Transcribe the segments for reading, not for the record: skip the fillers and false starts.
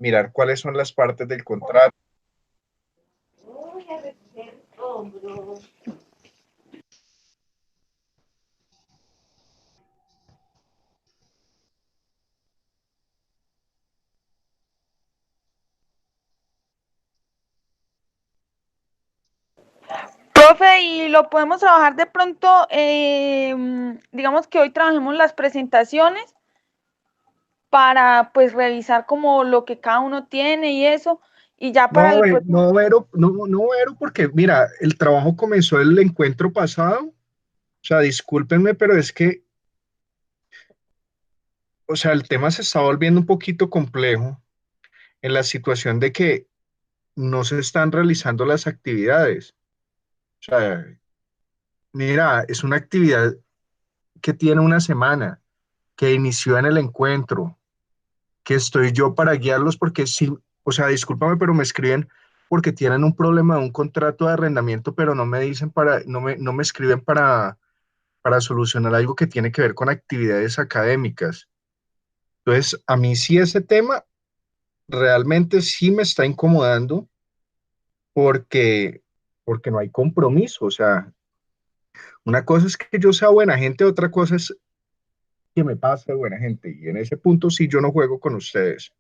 mirar cuáles son las partes del contrato. Profe, y lo podemos trabajar de pronto, digamos que hoy trabajemos las presentaciones para pues revisar como lo que cada uno tiene y eso, y ya para No, el próximo. no, Vero, no, no, Vero, porque mira, el trabajo comenzó el encuentro pasado. O sea, discúlpenme, pero es que, o sea, el tema se está volviendo un poquito complejo en la situación de que no se están realizando las actividades. O sea, mira, es una actividad que tiene una semana, que inició en el encuentro, que estoy yo para guiarlos porque sí, o sea, discúlpame, pero me escriben porque tienen un problema de un contrato de arrendamiento, pero no me dicen no me escriben para solucionar algo que tiene que ver con actividades académicas. Entonces, a mí sí ese tema realmente sí me está incomodando porque, porque no hay compromiso. O sea, una cosa es que yo sea buena gente, otra cosa es que me pase buena gente. Y en ese punto sí yo no juego con ustedes.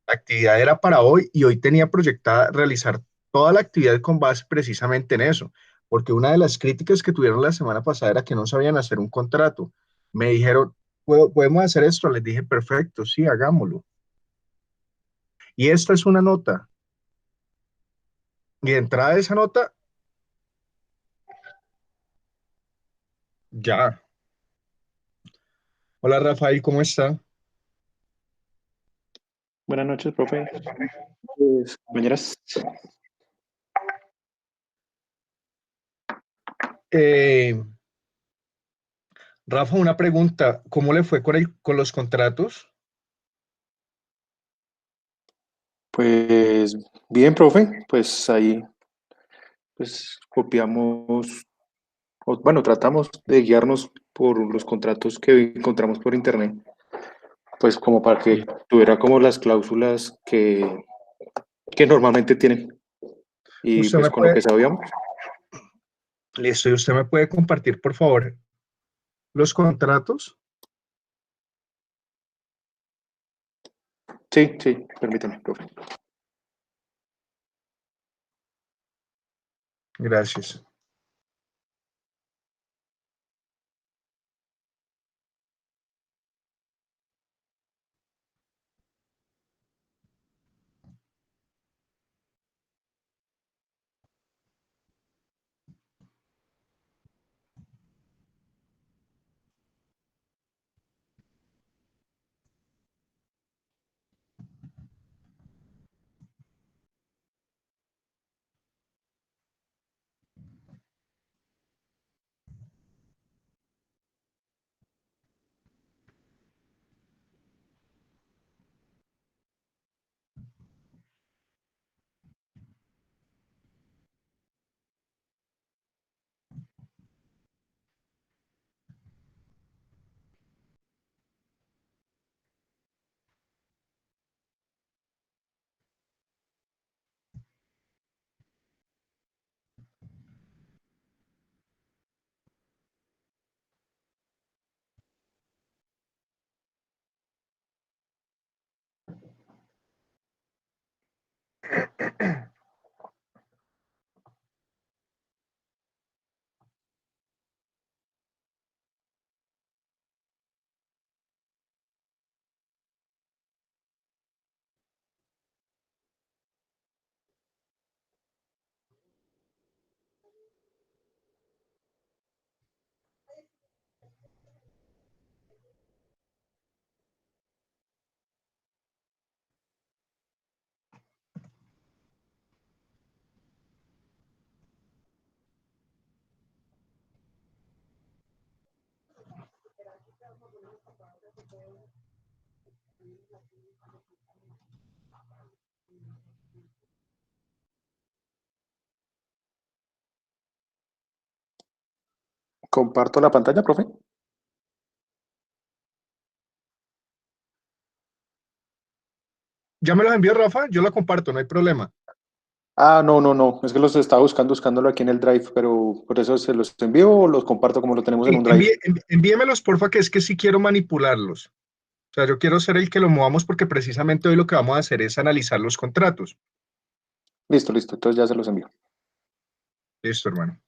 La actividad era para hoy y hoy tenía proyectada realizar toda la actividad con base precisamente en eso, porque una de las críticas que tuvieron la semana pasada era que no sabían hacer un contrato. Me dijeron, ¿podemos hacer esto? Les dije, perfecto, sí, hagámoslo. Y esta es una nota. Y de entrada de esa nota, ya. Hola Rafael, ¿cómo está? Buenas noches, profe. Compañeras. Eh, Rafa, una pregunta. ¿Cómo le fue con los contratos? Pues bien, profe. Pues ahí pues copiamos, bueno, tratamos de guiarnos por los contratos que encontramos por internet, pues como para que Sí. tuviera como las cláusulas que normalmente tienen. Y Usted pues me con lo puede, que sabíamos. listo, y usted me puede compartir, por favor, los contratos. Sí, sí, permítame, profe. Gracias. Comparto la pantalla, profe. ya me los envió Rafa, yo la comparto, no hay problema. Ah, no, no, no. Es que los estaba buscándolo aquí en el Drive, pero por eso se los envío o los comparto como lo tenemos en un Drive. Envíemelos, porfa, que es que sí quiero manipularlos. O sea, yo quiero ser el que lo movamos porque precisamente hoy lo que vamos a hacer es analizar los contratos. Listo, listo. Entonces ya se los envío. Listo, hermano.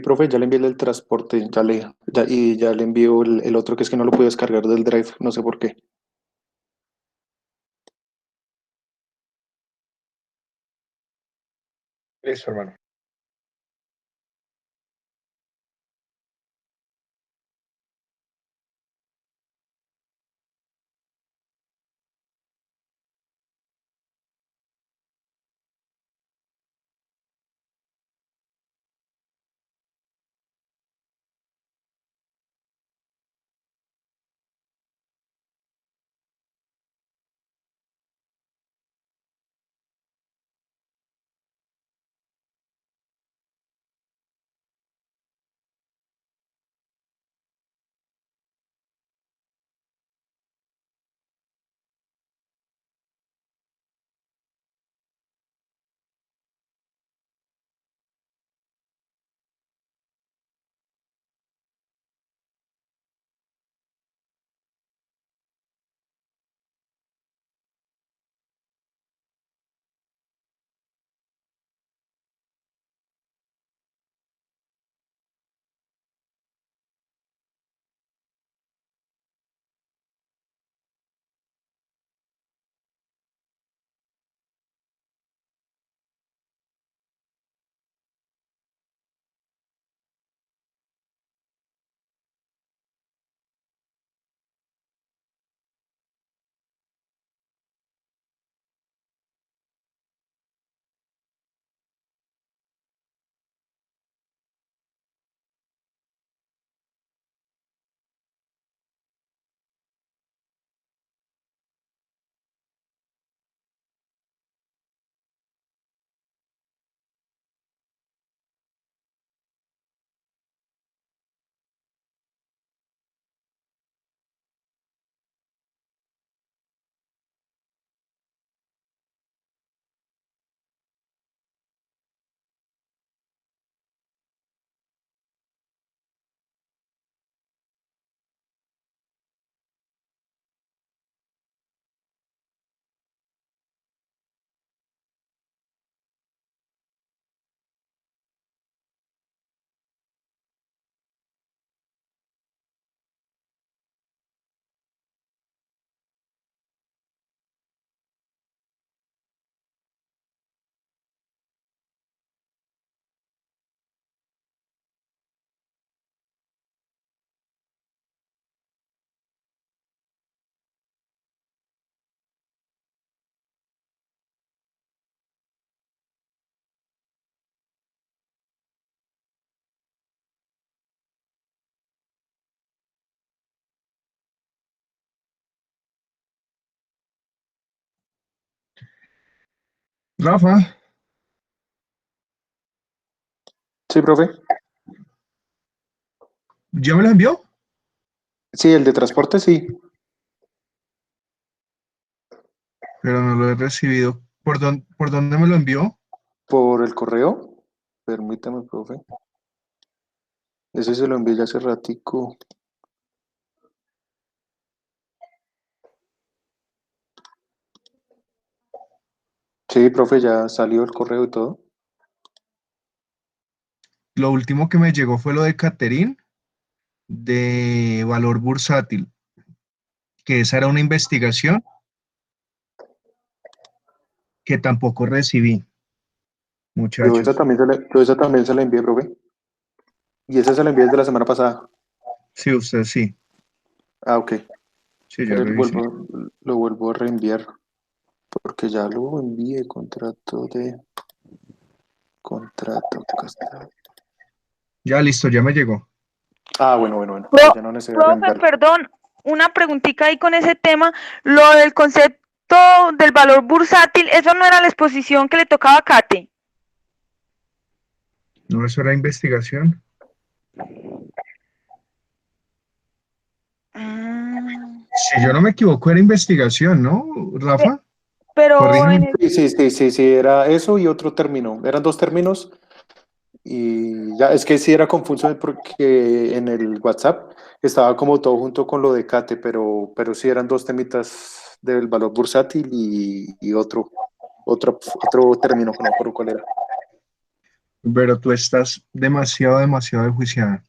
Profe, ya le envié el del transporte, y ya le envío el otro que es que no lo puedo descargar del Drive, no sé por qué. Listo, hermano. Rafa, Sí, profe. ¿ya me lo envió? Sí, el de transporte sí. Pero no lo he recibido. ¿Por dónde me lo envió? Por el correo. Permítame, profe. Ese se lo envié ya hace ratico. Sí, profe, ya salió el correo y todo. Lo último que me llegó fue lo de Caterín, de valor bursátil, que esa era una investigación que tampoco recibí, muchachos. Yo esa también se la envié, profe. Y esa se la envié desde la semana pasada. Sí, usted sí. Ah, ok. Sí, ya Pero revisé. lo vuelvo a reenviar. Porque ya lo envié. Contrato. Acá está. Ya listo, ya me llegó. Ah, bueno. Entonces Pro- ya no necesito profe, reenviarlo. perdón, una preguntita ahí con ese tema. Lo del concepto del valor bursátil, ¿eso no era la exposición que le tocaba a Kate? ¿No eso era investigación? Mm, Si yo no me equivoco, era investigación, ¿no, pe- Rafa? pero Corríjame. en el, Sí, era eso y otro término. Eran dos términos y ya, es que sí era confuso porque en el WhatsApp estaba como todo junto con lo de Cate, pero sí eran dos temitas del valor bursátil y otro término que no me acuerdo cuál era. Pero tú estás demasiado enjuiciada.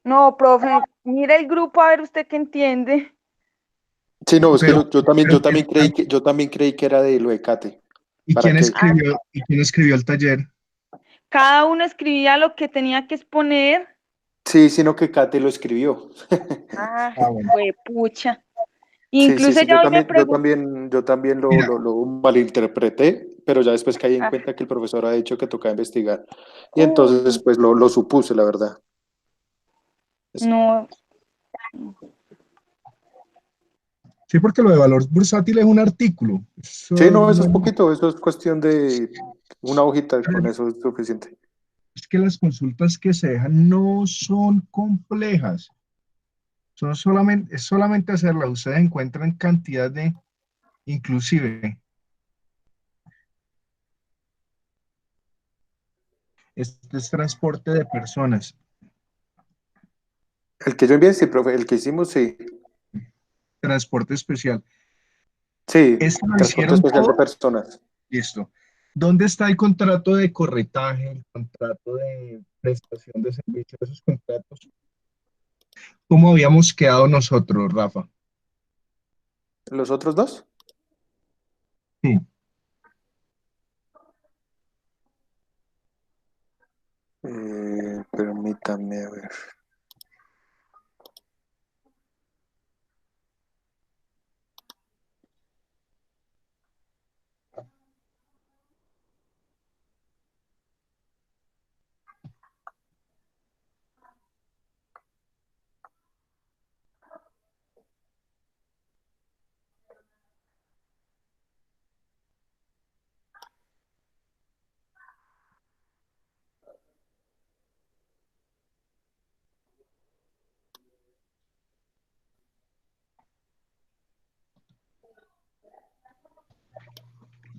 no, profe, mire el grupo a ver usted qué entiende. Sí, no, es que Pero, pero yo también creí que era de lo de Cate. ¿y ¿Para quién qué? Ah, escribió, y quién escribió el taller? cada uno escribía lo que tenía que exponer. Sí, sino que Cate lo escribió. Ah, Ah, bueno. pucha. Incluso ya hoy me preguntó. Yo también Mira, lo malinterpreté, pero ya después caí en Ah, cuenta que el profesor ha dicho que tocaba investigar. Y entonces, uy, pues lo supuse, la verdad. Es- no, sí, porque lo de valor bursátil es un artículo. Sí, Eso no, eso es no, poquito, eso es cuestión de una hojita, con eso es suficiente. es que las consultas que se dejan no son complejas. Es solamente hacerla. Ustedes encuentran cantidad de, inclusive, este es transporte de personas, El que yo envié, sí, profe, el que hicimos, sí. transporte especial. Sí, ¿Esto lo transporte hicieron especial de todo? personas. Listo. ¿Dónde está el contrato de corretaje, el contrato de prestación de servicios, esos contratos? ¿Cómo habíamos quedado nosotros, Rafa? ¿Los otros dos? Sí. Permítame, a ver.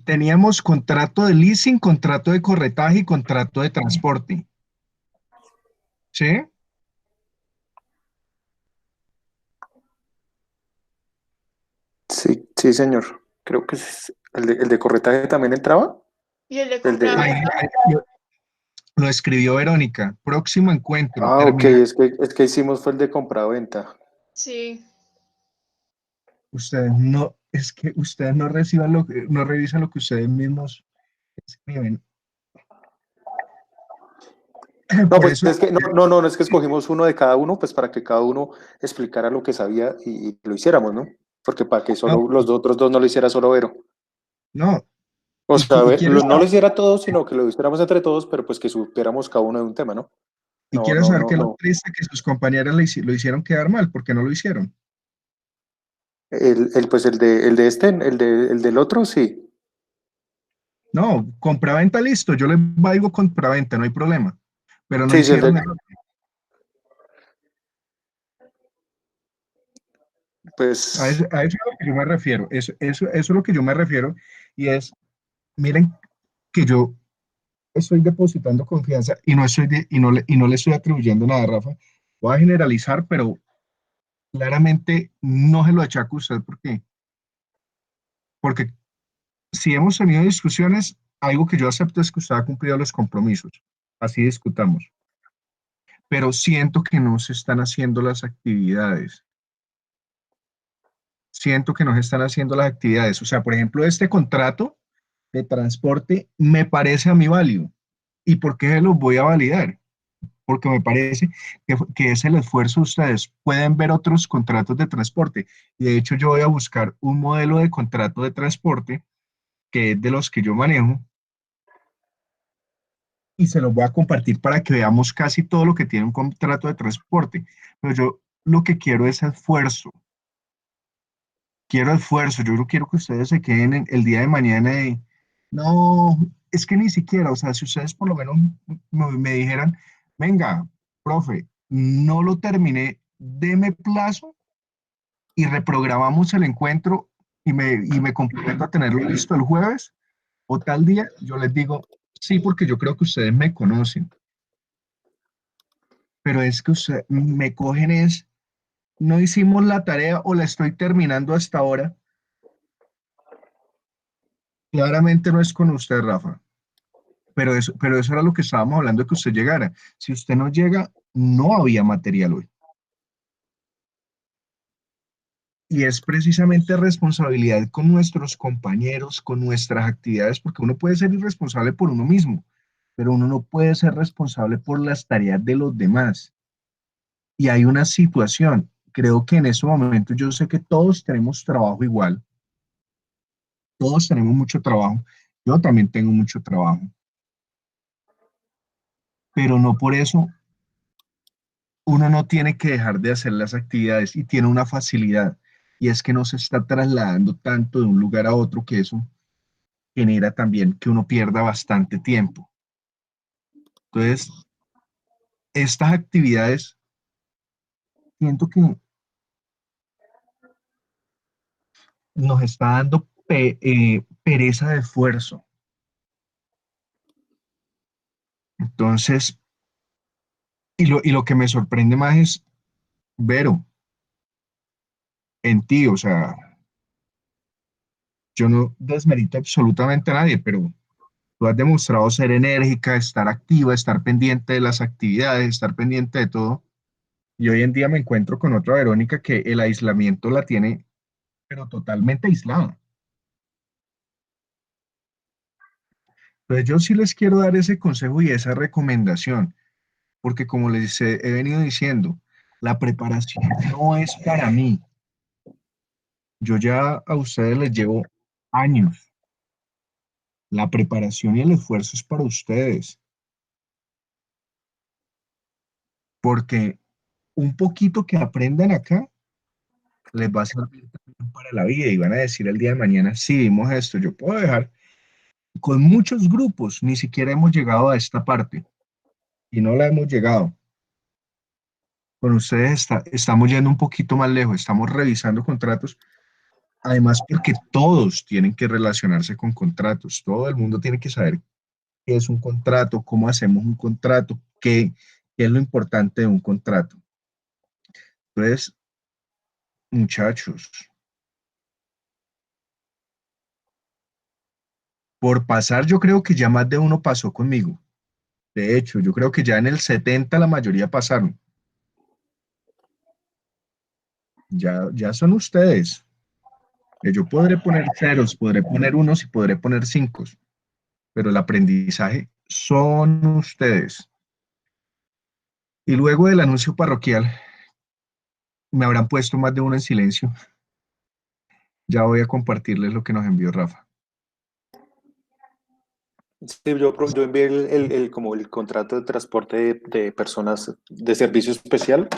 Teníamos contrato de leasing, contrato de corretaje y contrato de transporte. ¿Sí? Sí, señor. Creo que el de corretaje también entraba. ¿Y el de El de, compraventa? Lo escribió Verónica. Próximo encuentro. ok, Termina. es que hicimos fue el de compra-venta. Sí. Ustedes no, es que ustedes no reciban no revisan lo que ustedes mismos escriben. No, Por pues eso, es que no, es que escogimos uno de cada uno, pues para que cada uno explicara lo que sabía y lo hiciéramos, ¿no? Porque para que no, solo los otros dos no lo hiciera solo Vero. no. O sea, Y quieres No lo hiciera todos, sino que lo hiciéramos entre todos, pero pues que supiéramos cada uno de un tema, ¿no? y quieres saber que lo No. triste que sus compañeras lo hicieron quedar mal, porque no lo hicieron. Pues el del otro, sí. No, compraventa listo, yo le digo compraventa, no hay problema, pero no Sí, sí, hicieron eso. pues A eso es a lo que yo me refiero, eso es lo que yo me refiero, y es, miren que yo estoy depositando confianza y no, y no le estoy atribuyendo nada, Rafa. Voy a generalizar, pero claramente no se lo achaco a usted porque si hemos tenido discusiones, algo que yo acepto es que usted ha cumplido los compromisos, así discutamos, pero siento que no se están haciendo las actividades. Siento que no se están haciendo las actividades. O sea, por ejemplo, este contrato de transporte me parece a mí válido. ¿Y por qué lo voy a validar? Porque me parece que es el esfuerzo de ustedes. Pueden ver otros contratos de transporte. Y de hecho yo voy a buscar un modelo de contrato de transporte que es de los que yo manejo y se los voy a compartir para que veamos casi todo lo que tiene un contrato de transporte. Pero yo lo que quiero es esfuerzo. Quiero esfuerzo. Yo no quiero que ustedes se queden el día de mañana de, no, es que ni siquiera, o sea, si ustedes por lo menos me dijeran, venga, profe, no lo terminé, deme plazo y reprogramamos el encuentro y me comprometo a tenerlo listo el jueves o tal día, yo les digo, sí, porque yo creo que ustedes me conocen, pero es que ustedes me cogen es, no hicimos la tarea o la estoy terminando hasta ahora. Claramente no es con usted, Rafa, pero eso era lo que estábamos hablando, de que usted llegara. Si usted no llega, no había material hoy. Y es precisamente responsabilidad con nuestros compañeros, con nuestras actividades, porque uno puede ser irresponsable por uno mismo, pero uno no puede ser responsable por las tareas de los demás. Y hay una situación, creo que en ese momento yo sé que todos tenemos trabajo igual, todos tenemos mucho trabajo, yo también tengo mucho trabajo, pero no por eso uno no tiene que dejar de hacer las actividades y tiene una facilidad, y es que no se está trasladando tanto de un lugar a otro que eso genera también que uno pierda bastante tiempo. Entonces, estas actividades siento que nos está dando pereza de esfuerzo. Entonces, y lo que me sorprende más es, Vero, en ti, o sea, yo no desmerito absolutamente a nadie, pero tú has demostrado ser enérgica, estar activa, estar pendiente de las actividades, estar pendiente de todo. Y hoy en día me encuentro con otra Verónica que el aislamiento la tiene, pero totalmente aislada. Entonces yo sí les quiero dar ese consejo y esa recomendación, porque como les he venido diciendo, la preparación no es para mí. Yo ya a ustedes les llevo años. La preparación y el esfuerzo es para ustedes, porque un poquito que aprendan acá les va a servir también para la vida y van a decir el día de mañana, sí, vimos esto, yo puedo dejar. Con muchos grupos ni siquiera hemos llegado a esta parte y no la hemos llegado. Con ustedes estamos yendo un poquito más lejos, estamos revisando contratos, además porque todos tienen que relacionarse con contratos, todo el mundo tiene que saber qué es un contrato, cómo hacemos un contrato, qué es lo importante de un contrato. Entonces, muchachos, por pasar yo creo que ya más de uno pasó conmigo. De hecho, yo creo que ya en el 70 la mayoría pasaron. Ya son ustedes. Yo podré poner ceros, podré poner unos y podré poner cinco, pero el aprendizaje son ustedes. Y luego del anuncio parroquial, me habrán puesto más de uno en silencio. Ya voy a compartirles lo que nos envió Rafa. sí, yo envié como el contrato de transporte de personas de servicio especial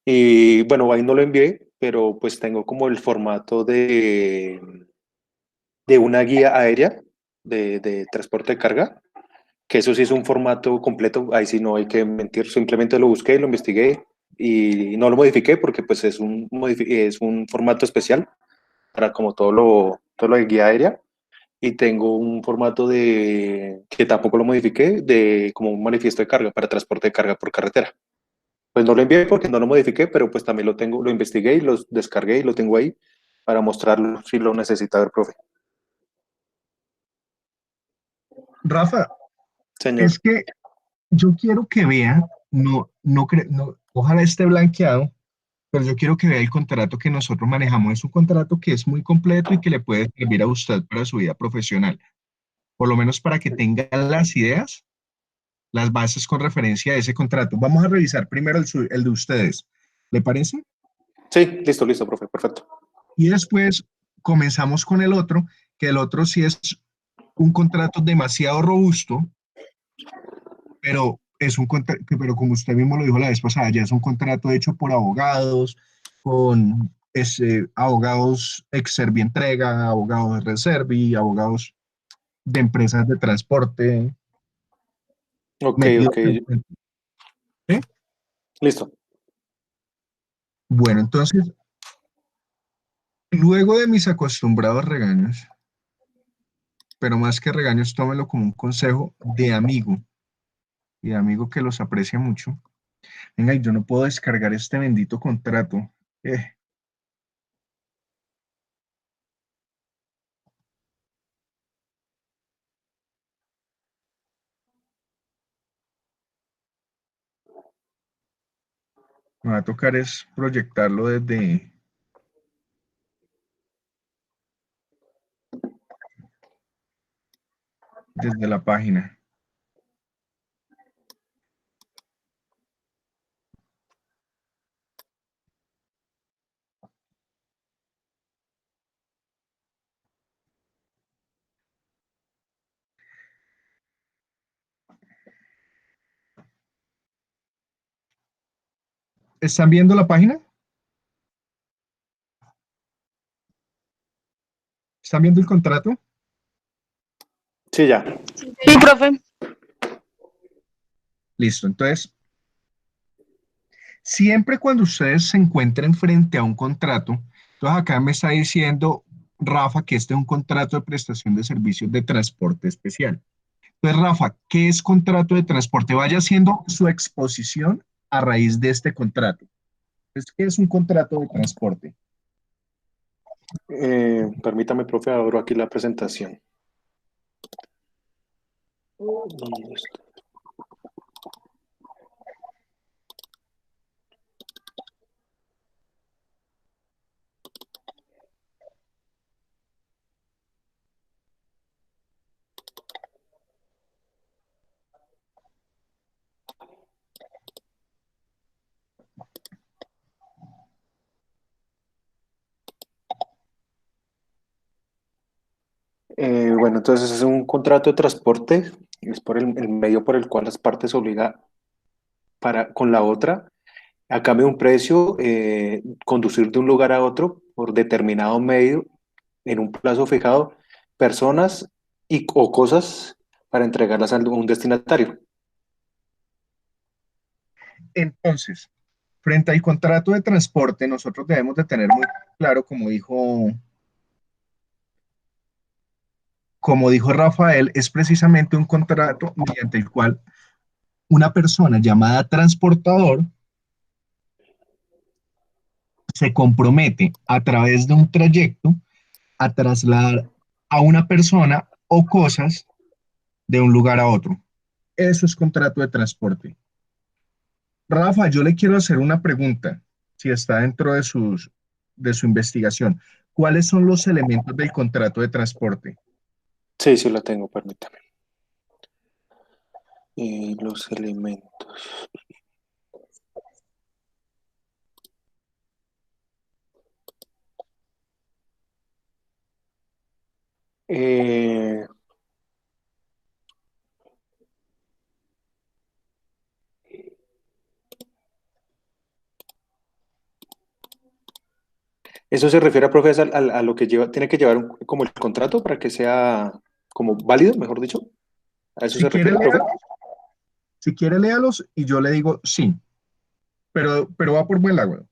y bueno, ahí no lo envié, pero pues tengo como el formato de una guía aérea de transporte de carga, que eso sí es un formato completo, ahí sí no hay que mentir, simplemente lo busqué, lo investigué y no lo modifiqué porque pues es un formato especial para como todo lo de guía aérea y tengo un formato de que tampoco lo modifiqué de como un manifiesto de carga para transporte de carga por carretera. Pues no lo envié porque no lo modifiqué, pero pues también lo tengo, lo investigué y lo descargué y lo tengo ahí para mostrarlo si lo necesita ver, profe. Rafa, Señor. es que yo quiero que vea, ojalá esté blanqueado, pero yo quiero que vea el contrato que nosotros manejamos. Es un contrato que es muy completo y que le puede servir a usted para su vida profesional, por lo menos para que tenga las ideas, las bases con referencia a ese contrato. Vamos a revisar primero el de ustedes, ¿le parece? Sí, listo, listo, profe, perfecto. Y después comenzamos con el otro, que el otro sí es un contrato demasiado robusto, pero es un contrato, pero como usted mismo lo dijo la vez pasada, ya es un contrato hecho por abogados, con abogados ex Servientrega, abogados de Reservi, abogados de empresas de transporte, Ok, metidos ok, ¿sí? listo. Bueno, entonces, luego de mis acostumbrados regaños, pero más que regaños, tómelo como un consejo de amigo y de amigo que los aprecia mucho. Venga, y yo no puedo descargar este bendito contrato. Eh, Me va a tocar es proyectarlo desde la página. ¿Están viendo la página? ¿Están viendo el contrato? Sí, ya. Sí, profe. Listo. Entonces, siempre cuando ustedes se encuentren frente a un contrato, entonces acá me está diciendo Rafa que este es un contrato de prestación de servicios de transporte especial. Entonces, Rafa, ¿qué es contrato de transporte? Vaya haciendo su exposición a raíz de este contrato. Entonces, ¿qué es un contrato de transporte? Permítame, profe, abro aquí la presentación. Listo. Bueno, entonces es un contrato de transporte, es por el medio por el cual las partes obligan con la otra a cambio de un precio, conducir de un lugar a otro por determinado medio en un plazo fijado, personas o cosas para entregarlas a un destinatario. Entonces, frente al contrato de transporte, nosotros debemos de tener muy claro, como dijo Rafael, es precisamente un contrato mediante el cual una persona llamada transportador se compromete a través de un trayecto a trasladar a una persona o cosas de un lugar a otro. Eso es contrato de transporte. Rafa, yo le quiero hacer una pregunta, si está dentro de su investigación. ¿Cuáles son los elementos del contrato de transporte? Sí, sí la tengo, permítame. Y los elementos. Eh, ¿Eso se refiere, profe, a lo que lleva, tiene que llevar como el contrato para que sea como válido, mejor dicho. ¿A eso Si se quiere, refiere, profe? si quiere, léalos y yo le digo sí, pero va por buen lado.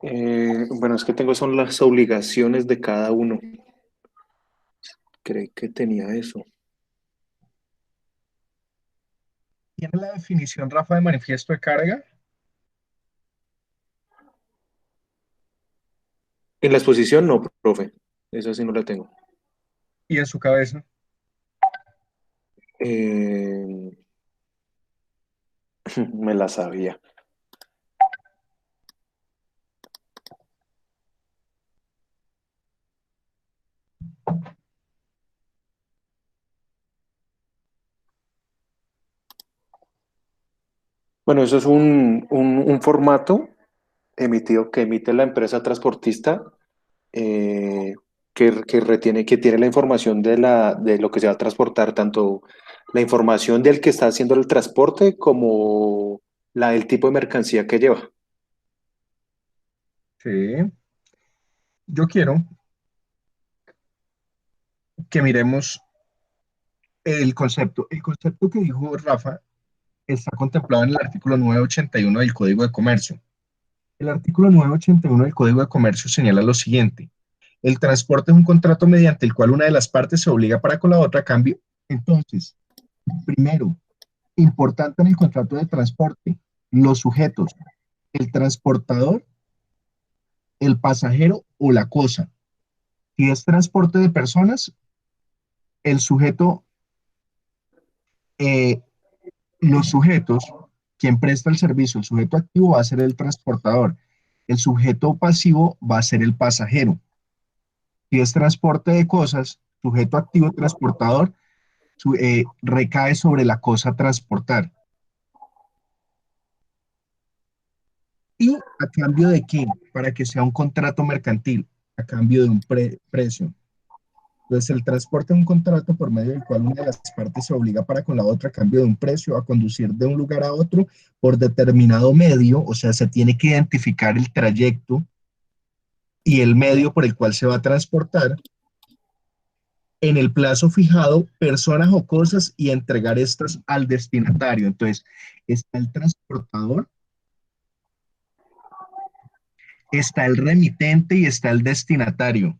Bueno, es que tengo son las obligaciones de cada uno. Creí que tenía eso. ¿Tiene la definición, Rafa, de manifiesto de carga? En la exposición no, profe. Esa sí no la tengo. ¿Y en su cabeza? Eh, me la sabía. Bueno, eso es un formato emitido que emite la empresa transportista eh, que retiene, que tiene la información de lo que se va a transportar, tanto la información del que está haciendo el transporte como la del tipo de mercancía que lleva. Sí. Yo quiero que miremos el concepto. El concepto que dijo Rafa está contemplado en el artículo 981 del Código de Comercio. El artículo 981 del Código de Comercio señala lo siguiente. El transporte es un contrato mediante el cual una de las partes se obliga para con la otra a cambio. Entonces, primero, importante en el contrato de transporte, los sujetos, el transportador, el pasajero o la cosa. Si es transporte de personas, el sujeto, eh, los sujetos, quien presta el servicio, el sujeto activo va a ser el transportador, el sujeto pasivo va a ser el pasajero. Si es transporte de cosas, sujeto activo transportador recae sobre la cosa a transportar. ¿Y a cambio de qué? Para que sea un contrato mercantil, a cambio de un precio. Entonces, el transporte es un contrato por medio del cual una de las partes se obliga para con la otra a cambio de un precio a conducir de un lugar a otro por determinado medio, o sea, se tiene que identificar el trayecto y el medio por el cual se va a transportar en el plazo fijado, personas o cosas y entregar estas al destinatario. Entonces, está el transportador, está el remitente y está el destinatario.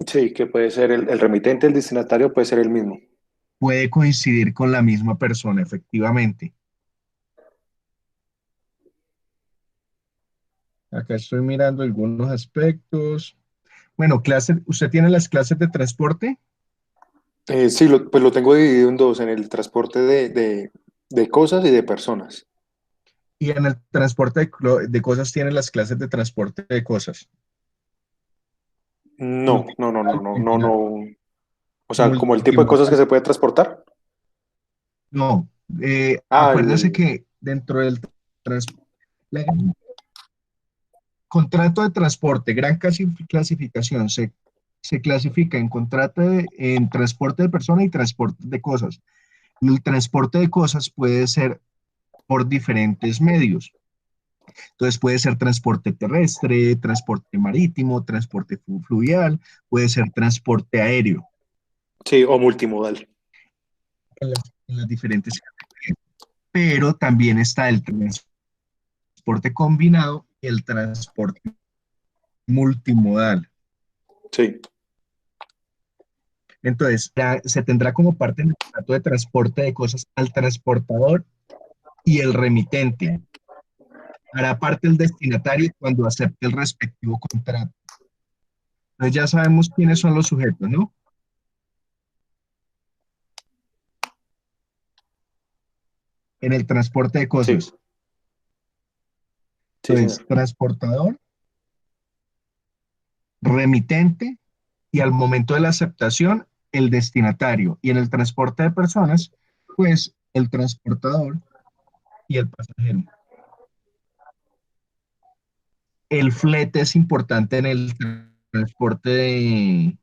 Sí, que puede ser el remitente, el destinatario puede ser el mismo. Puede coincidir con la misma persona, efectivamente. Acá estoy mirando algunos aspectos. Bueno, ¿usted tiene las clases de transporte? Sí, pues lo tengo dividido en dos, en el transporte de cosas y de personas. Y en el transporte de cosas tiene las clases de transporte de cosas. No, no, no, no, no, no, Multimodal, no. O sea, como el tipo de cosas que multimodal. se puede transportar. No, Ah, acuérdese que dentro del trans- la contrato de transporte, gran clasificación, se clasifica en en transporte de personas y transporte de cosas. Y el transporte de cosas puede ser por diferentes medios. Entonces puede ser transporte terrestre, transporte marítimo, transporte fluvial, puede ser transporte aéreo sí, o multimodal. en las diferentes, pero también está el transporte combinado y el transporte multimodal. Sí, Entonces, ya se tendrá como parte del contrato de transporte de cosas al transportador y el remitente. hará parte el destinatario cuando acepte el respectivo contrato. Entonces ya sabemos quiénes son los sujetos, ¿no? En el transporte de Sí, cosas. sí, Entonces, señor. transportador, remitente y al momento de la aceptación, el destinatario. Y en el transporte de personas, pues el transportador y el pasajero. El flete es importante en el transporte de,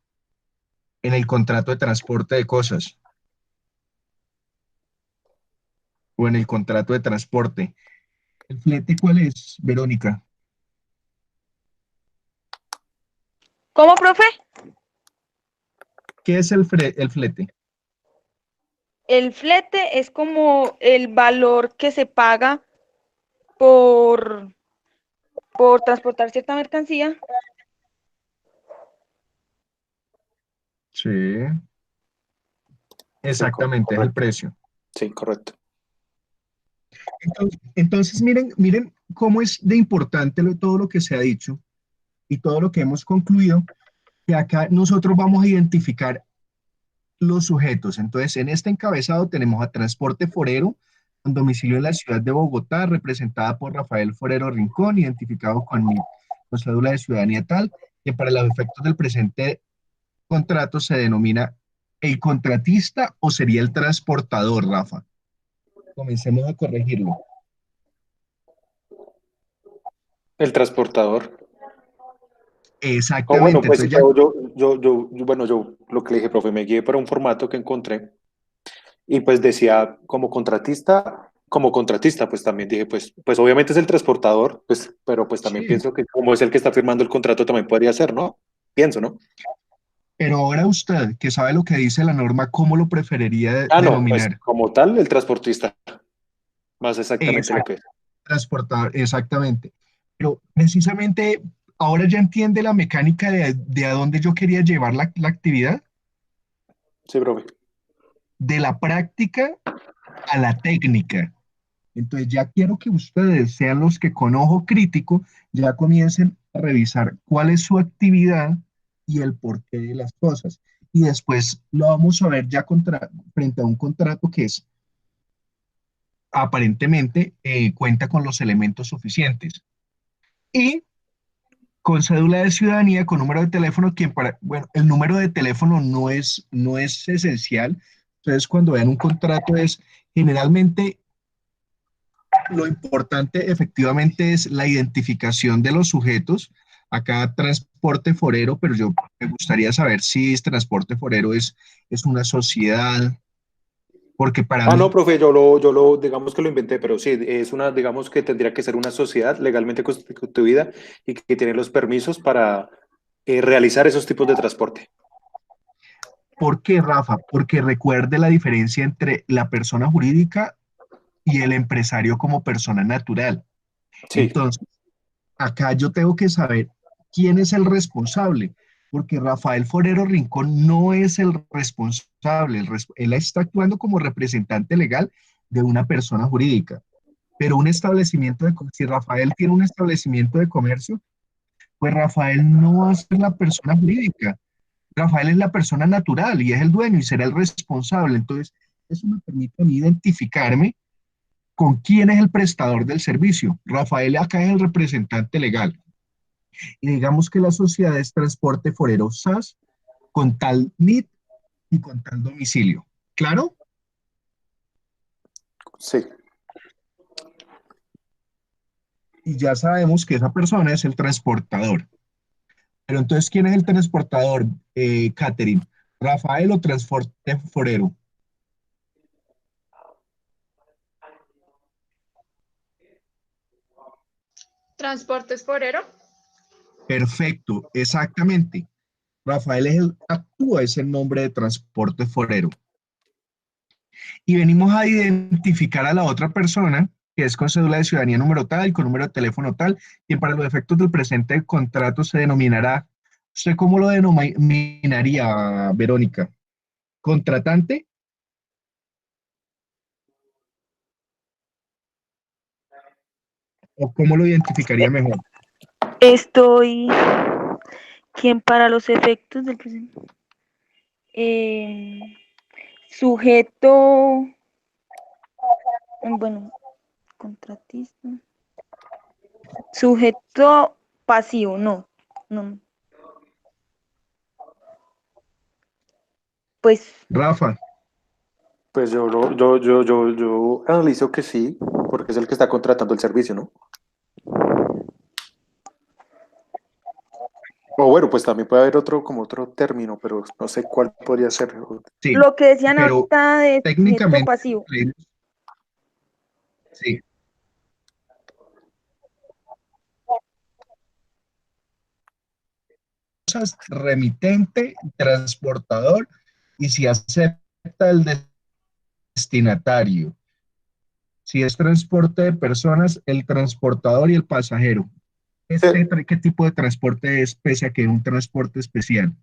en el contrato de transporte de cosas o en el contrato de transporte. ¿El flete cuál es, Verónica? ¿Cómo, profe? ¿Qué es el flete? El flete es como el valor que se paga por, por transportar cierta mercancía. Sí, Sí, exactamente, es el correcto. precio. Sí, correcto. Entonces, miren cómo es de importante todo lo que se ha dicho y todo lo que hemos concluido, que acá nosotros vamos a identificar los sujetos. Entonces, en este encabezado tenemos a Transporte Forero, con domicilio en la ciudad de Bogotá, representada por Rafael Forero Rincón, identificado con cédula de ciudadanía tal, que para los efectos del presente contrato se denomina el contratista o sería el transportador, Rafa. Comencemos a corregirlo. El transportador. O bueno, Exactamente, pues entonces ya, bueno, yo lo que le dije, profe, me guié para un formato que encontré y pues decía como contratista, pues también dije, pues obviamente es el transportador, pues, pero pues también sí, pienso que como es el que está firmando el contrato también podría ser, ¿no? Pienso, ¿no? pero ahora usted, que sabe lo que dice la norma, ¿cómo lo preferiría Ah, no, pues denominar? como tal, el transportista, más exactamente lo que es. Transportador, exactamente. Pero precisamente ahora ya entiende la mecánica de a dónde yo quería llevar la actividad, Sí, profe. de la práctica a la técnica. Entonces ya quiero que ustedes sean los que con ojo crítico ya comiencen a revisar cuál es su actividad y el porqué de las cosas. Y después lo vamos a ver ya frente a un contrato que es aparentemente cuenta con los elementos suficientes. Y con cédula de ciudadanía, con número de teléfono, bueno, el número de teléfono no es esencial. Entonces, cuando vean un contrato es generalmente lo importante efectivamente es la identificación de los sujetos. Acá transporte forero, pero yo me gustaría saber si es transporte forero es una sociedad, porque para Ah, no, mí, profe, digamos que lo inventé, pero sí, es una, digamos que tendría que ser una sociedad legalmente constituida y que tiene los permisos para realizar esos tipos de transporte. ¿por qué, Rafa? Porque recuerde la diferencia entre la persona jurídica y el empresario como persona natural. Sí, Entonces, acá yo tengo que saber quién es el responsable, porque Rafael Forero Rincón no es el responsable, él está actuando como representante legal de una persona jurídica, pero un establecimiento si Rafael tiene un establecimiento de comercio, pues Rafael no va a ser la persona jurídica, Rafael es la persona natural y es el dueño y será el responsable. Entonces, eso me permite a mí identificarme con quién es el prestador del servicio. Rafael acá es el representante legal y digamos que la sociedad es Transporte Forero SAS con tal NIT y con tal domicilio. ¿Claro? sí. Y ya sabemos que esa persona es el transportador. Pero entonces, ¿quién es el transportador, Catherine? ¿Rafael o Transporte Forero? Transportes Forero. Perfecto, exactamente. Rafael actúa, es el nombre de Transporte Forero. Y venimos a identificar a la otra persona, que es con cédula de ciudadanía número tal, con número de teléfono tal, quien para los efectos del presente contrato se denominará, ¿usted cómo lo denominaría, Verónica? ¿Contratante? ¿O cómo lo identificaría mejor? Estoy, quien para los efectos del presente, eh, sujeto, bueno, contratista, sujeto pasivo, no, no, pues, Rafa, Pues yo analizo que sí, porque es el que está contratando el servicio, ¿no? O bueno, pues también puede haber otro, como otro término, pero no sé cuál podría ser. sí, lo que decían pero ahorita de sujeto técnicamente, pasivo. sí, cosas, remitente, transportador, y si acepta el destinatario. Si es transporte de personas, el transportador y el pasajero. Sí, ¿Qué tipo de transporte es, pese a que es un transporte especial?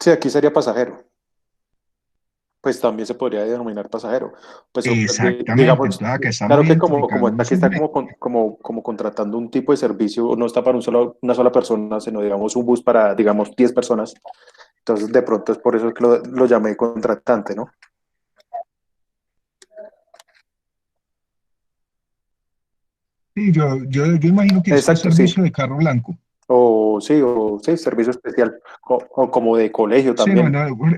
sí, aquí sería pasajero. Pues también se podría denominar pasajero. Pues Exactamente, digamos, entonces acá estamos claro que como identificando un aquí está sujeto. como contratando un tipo de servicio, no está para una sola persona, sino digamos un bus para, digamos, 10 personas. Entonces, de pronto es por eso que lo llamé contratante, ¿no? Sí, yo imagino que es Exacto, sí. servicio de carro blanco. O sí, servicio especial, o como de colegio Sí, no, también. no, bueno,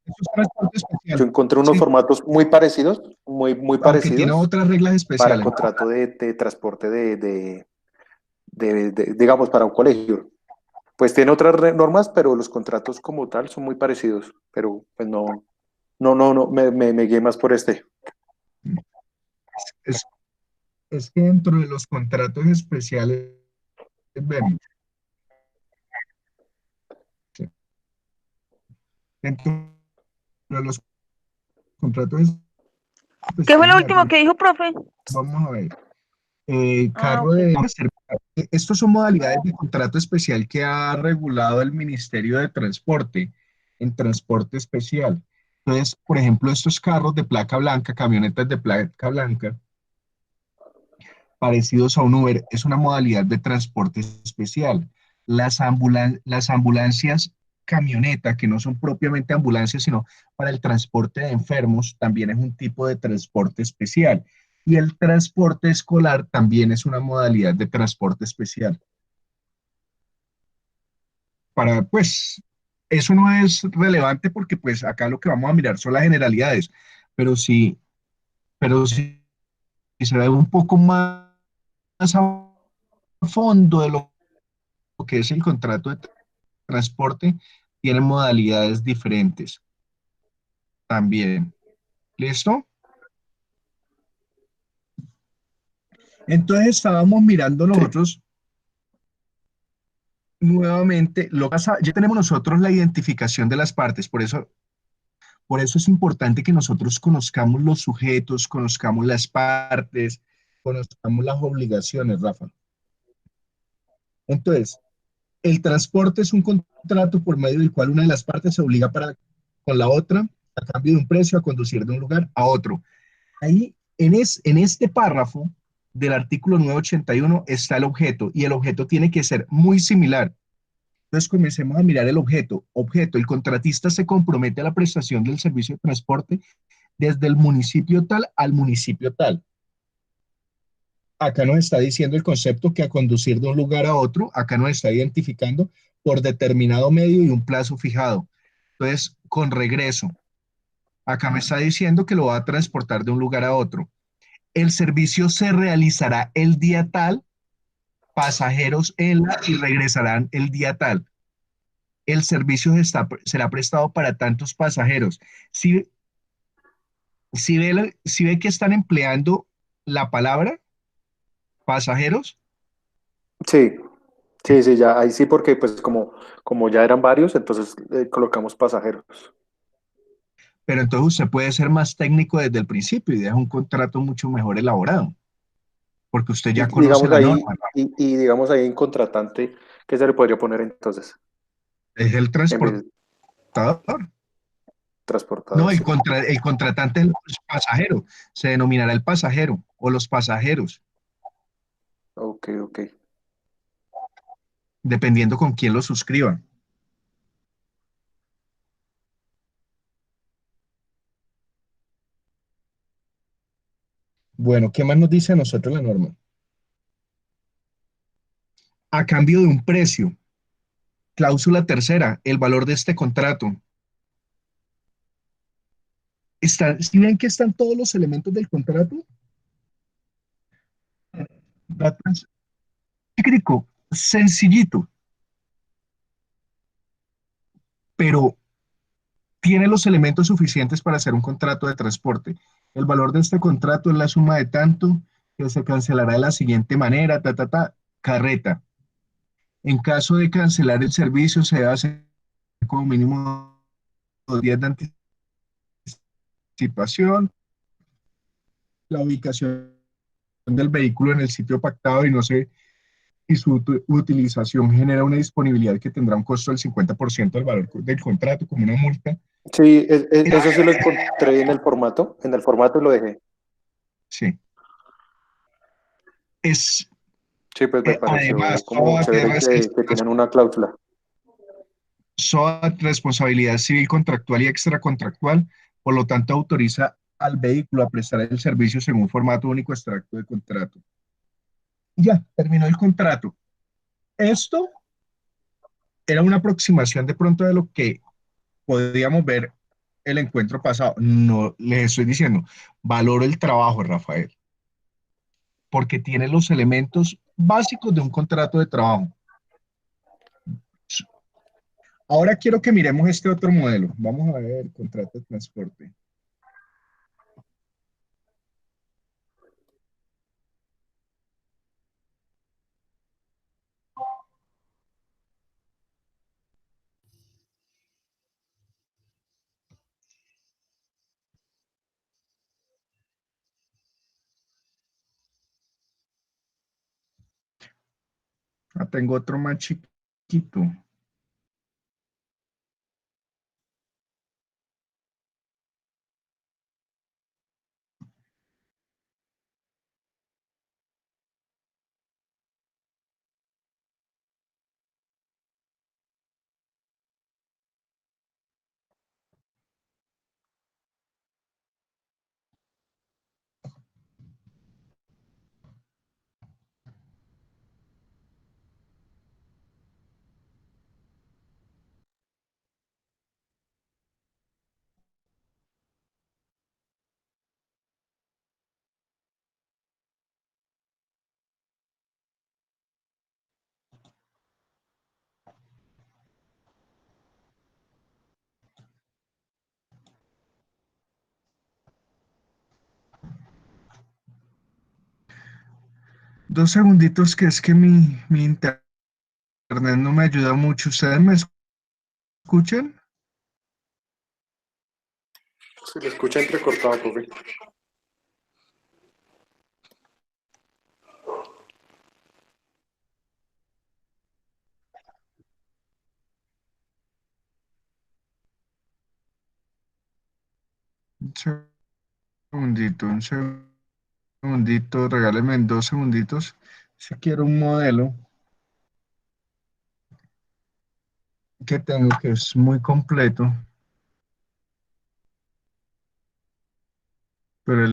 eso es transporte Yo especial. encontré unos Sí, formatos muy parecidos, muy aunque tiene parecidos otras reglas para especiales. contrato de transporte digamos, para un colegio. Pues tiene otras normas, pero los contratos como tal son muy parecidos. Pero pues no, me guié más por este. Es, es que dentro de los contratos especiales, vemos, sí, dentro de los contratos ¿Qué fue lo especiales, último que dijo, profe? vamos a ver, Ah, carro ok. de... Estos son modalidades de contrato especial que ha regulado el Ministerio de Transporte en transporte especial. Entonces, por ejemplo, estos carros de placa blanca, camionetas de placa blanca, parecidos a un Uber, es una modalidad de transporte especial. Las ambulancias camioneta, que no son propiamente ambulancias, sino para el transporte de enfermos, también es un tipo de transporte especial. Y el transporte escolar también es una modalidad de transporte especial. Pues, eso no es relevante porque pues acá lo que vamos a mirar son las generalidades, pero sí, si se ve un poco más a fondo de lo que es el contrato de transporte, tiene modalidades diferentes también. ¿Listo? Entonces estábamos mirando Sí, nosotros nuevamente, ya tenemos nosotros la identificación de las partes, por eso es importante que nosotros conozcamos los sujetos, conozcamos las partes, conozcamos las obligaciones, Rafa. Entonces, el transporte es un contrato por medio del cual una de las partes se obliga con la otra a cambio de un precio a conducir de un lugar a otro. Ahí, en este párrafo del artículo 981 está el objeto y el objeto tiene que ser muy similar. Entonces comencemos a mirar el objeto. Objeto, el contratista se compromete a la prestación del servicio de transporte desde el municipio tal al municipio tal. Acá nos está diciendo el concepto que a conducir de un lugar a otro, acá nos está identificando por determinado medio y un plazo fijado. Entonces, con regreso, acá me está diciendo que lo va a transportar de un lugar a otro. El servicio se realizará el día tal, pasajeros en la y regresarán el día tal. El servicio será prestado para tantos pasajeros. Si, si ve que están empleando la palabra pasajeros, sí, sí, ya, ahí sí, porque pues como ya eran varios, entonces colocamos pasajeros. pero entonces usted puede ser más técnico desde el principio y deja un contrato mucho mejor elaborado, porque usted Y ya conoce digamos la norma, ahí, ¿no? y digamos ahí en contratante, ¿qué se le podría poner entonces? Es el En vez de transportador. No, transportador, el, sí. contra, el contratante es el pasajero, se denominará el pasajero o los pasajeros. Ok, ok. dependiendo con quién lo suscriban. Bueno, ¿qué más nos dice a nosotros la norma? A cambio de un precio. Cláusula tercera, el valor de este contrato. Si ven que están todos los elementos del contrato, datos técnico, sencillito, pero tiene los elementos suficientes para hacer un contrato de transporte. El valor de este contrato es la suma de tanto que se cancelará de la siguiente manera, carreta. En caso de cancelar el servicio, se debe hacer como mínimo 2 días de anticipación, la ubicación del vehículo en el sitio pactado y no sé, y su utilización genera una disponibilidad que tendrá un costo del 50% del valor del contrato, como una multa. Sí, eso sí lo encontré en el formato lo dejé. Sí. Es, Sí, pues me además, pareció como chévere que tienen una cláusula. SOAT, responsabilidad civil contractual y extracontractual, por lo tanto autoriza al vehículo a prestar el servicio según formato único extracto de contrato. Y ya, terminó el contrato. Esto era una aproximación de pronto de lo que podíamos ver el encuentro pasado. No les estoy diciendo, valoro el trabajo, Rafael, porque tiene los elementos básicos de un contrato de trabajo. Ahora quiero que miremos este otro modelo. Vamos a ver, contrato de transporte. Ah, tengo otro más chiquito. 2 segunditos, que es que mi internet no me ayuda mucho. ¿Ustedes me escuchan? Se le escucha entrecortado, profe. Un segundito, un segundito, regálenme 2 segunditos. Si quiero un modelo que tengo que es muy completo, pero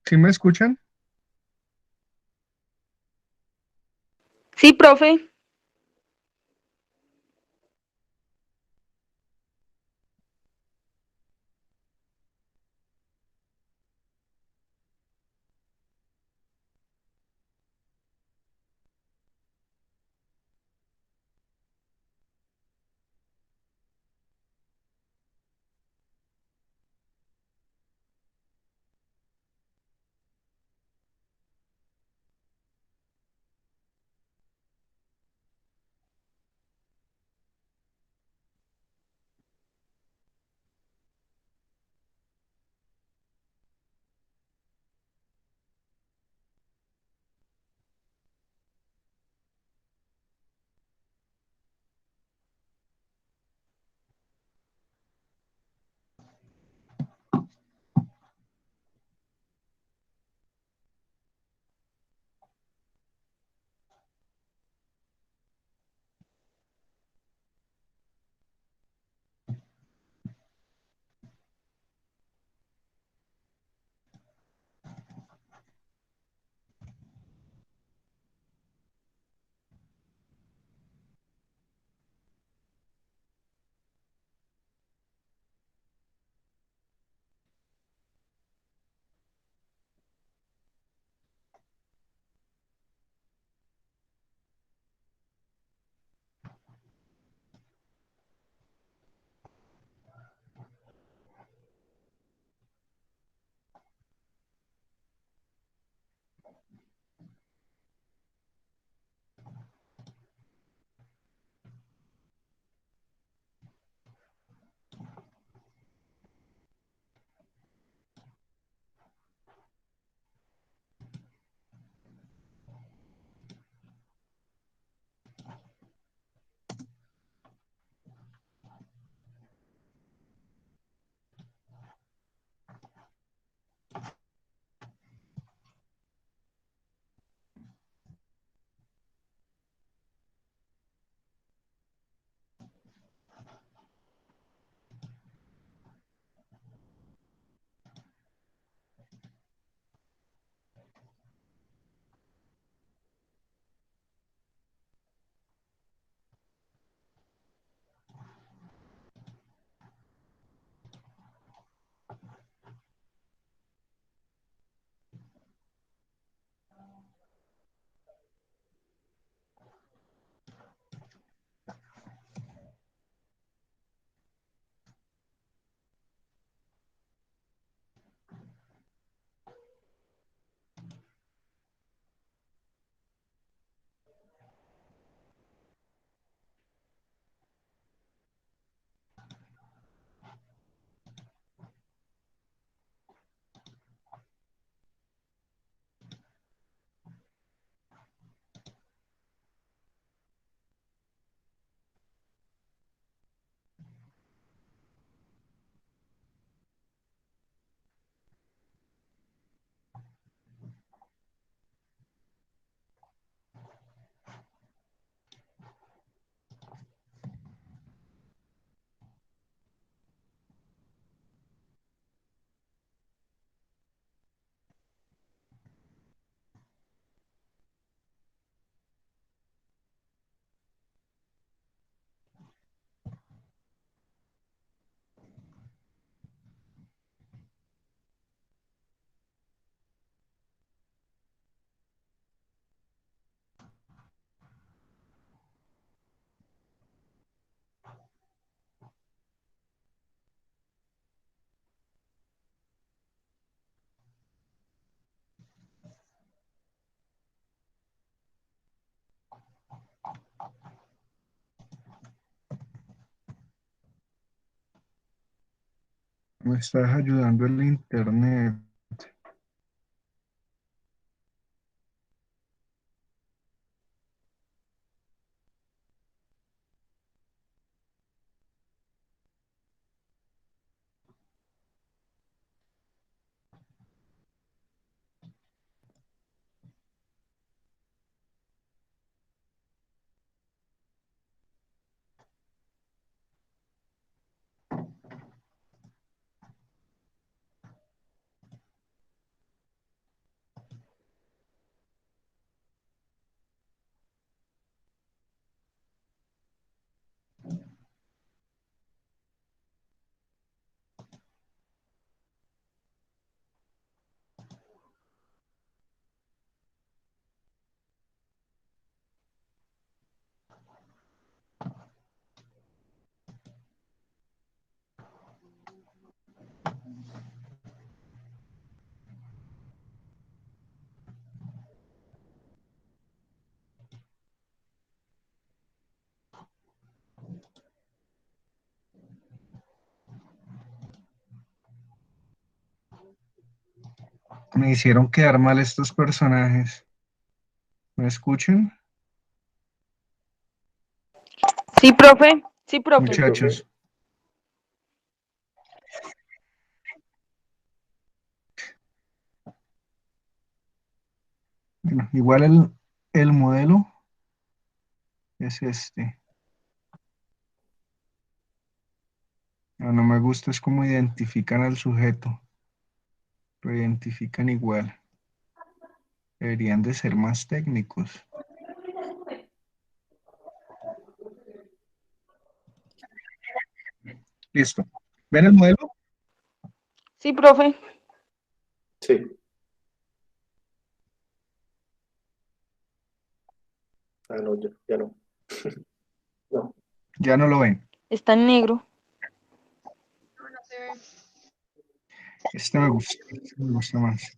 ¿Sí me escuchan? Sí, profe. Me estás ayudando el internet. Me hicieron quedar mal estos personajes. ¿Me escuchan, Sí, profe. Sí, profe. muchachos? Bueno, igual el modelo es este. No me gusta, es como identifican al sujeto. Lo identifican igual. Deberían de ser más técnicos. Listo. ¿Ven el modelo? Sí, profe. Sí. Ah, no, ya no. No. Ya no lo ven. Está en negro. No, no se ve. Este me gusta más.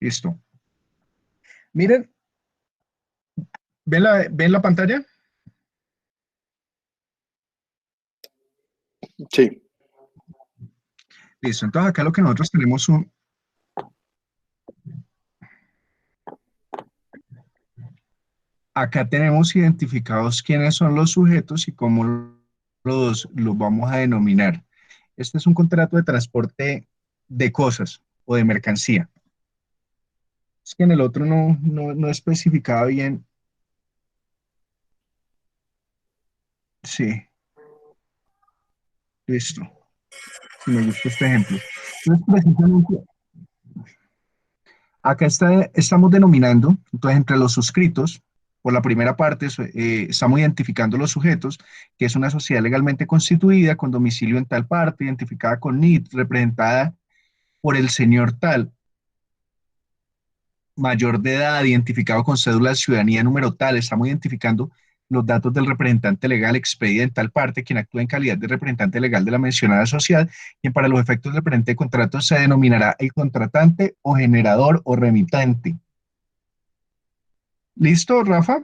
Listo. Miren, ¿ven la pantalla? Sí, Listo. Entonces acá lo que nosotros tenemos acá tenemos identificados quiénes son los sujetos y cómo los vamos a denominar. Este es un contrato de transporte de cosas o de mercancía. Es que en el otro no especificaba bien. Sí, listo. Sí, me gusta este ejemplo. Entonces, precisamente, acá estamos denominando, entonces, entre los suscritos, por la primera parte, estamos identificando los sujetos, que es una sociedad legalmente constituida, con domicilio en tal parte, identificada con NIT, representada por el señor tal, mayor de edad, identificado con cédula de ciudadanía número tal. Estamos identificando los datos del representante legal expedida en tal parte, quien actúa en calidad de representante legal de la mencionada sociedad, quien para los efectos del presente contrato se denominará el contratante o generador o remitente. ¿Listo, Rafa?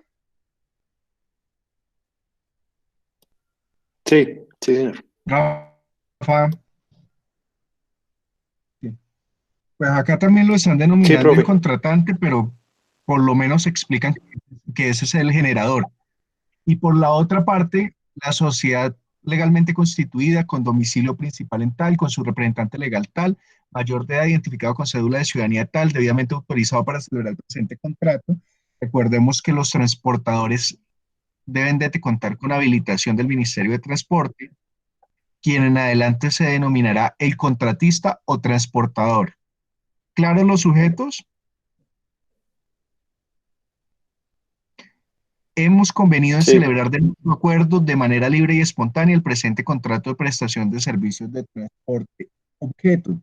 sí, sí, señor. Rafa. Sí. Pues acá también lo están Sí, denominando el profe. contratante, pero por lo menos explican que ese es el generador. Y por la otra parte, la sociedad legalmente constituida con domicilio principal en tal, con su representante legal tal, mayor de edad identificado con cédula de ciudadanía tal, debidamente autorizado para celebrar el presente contrato. Recordemos que los transportadores deben de contar con habilitación del Ministerio de Transporte, quien en adelante se denominará el contratista o transportador. ¿Claros los sujetos? Hemos convenido en Sí, celebrar de mutuo acuerdo de manera libre y espontánea el presente contrato de prestación de servicios de transporte. Objeto.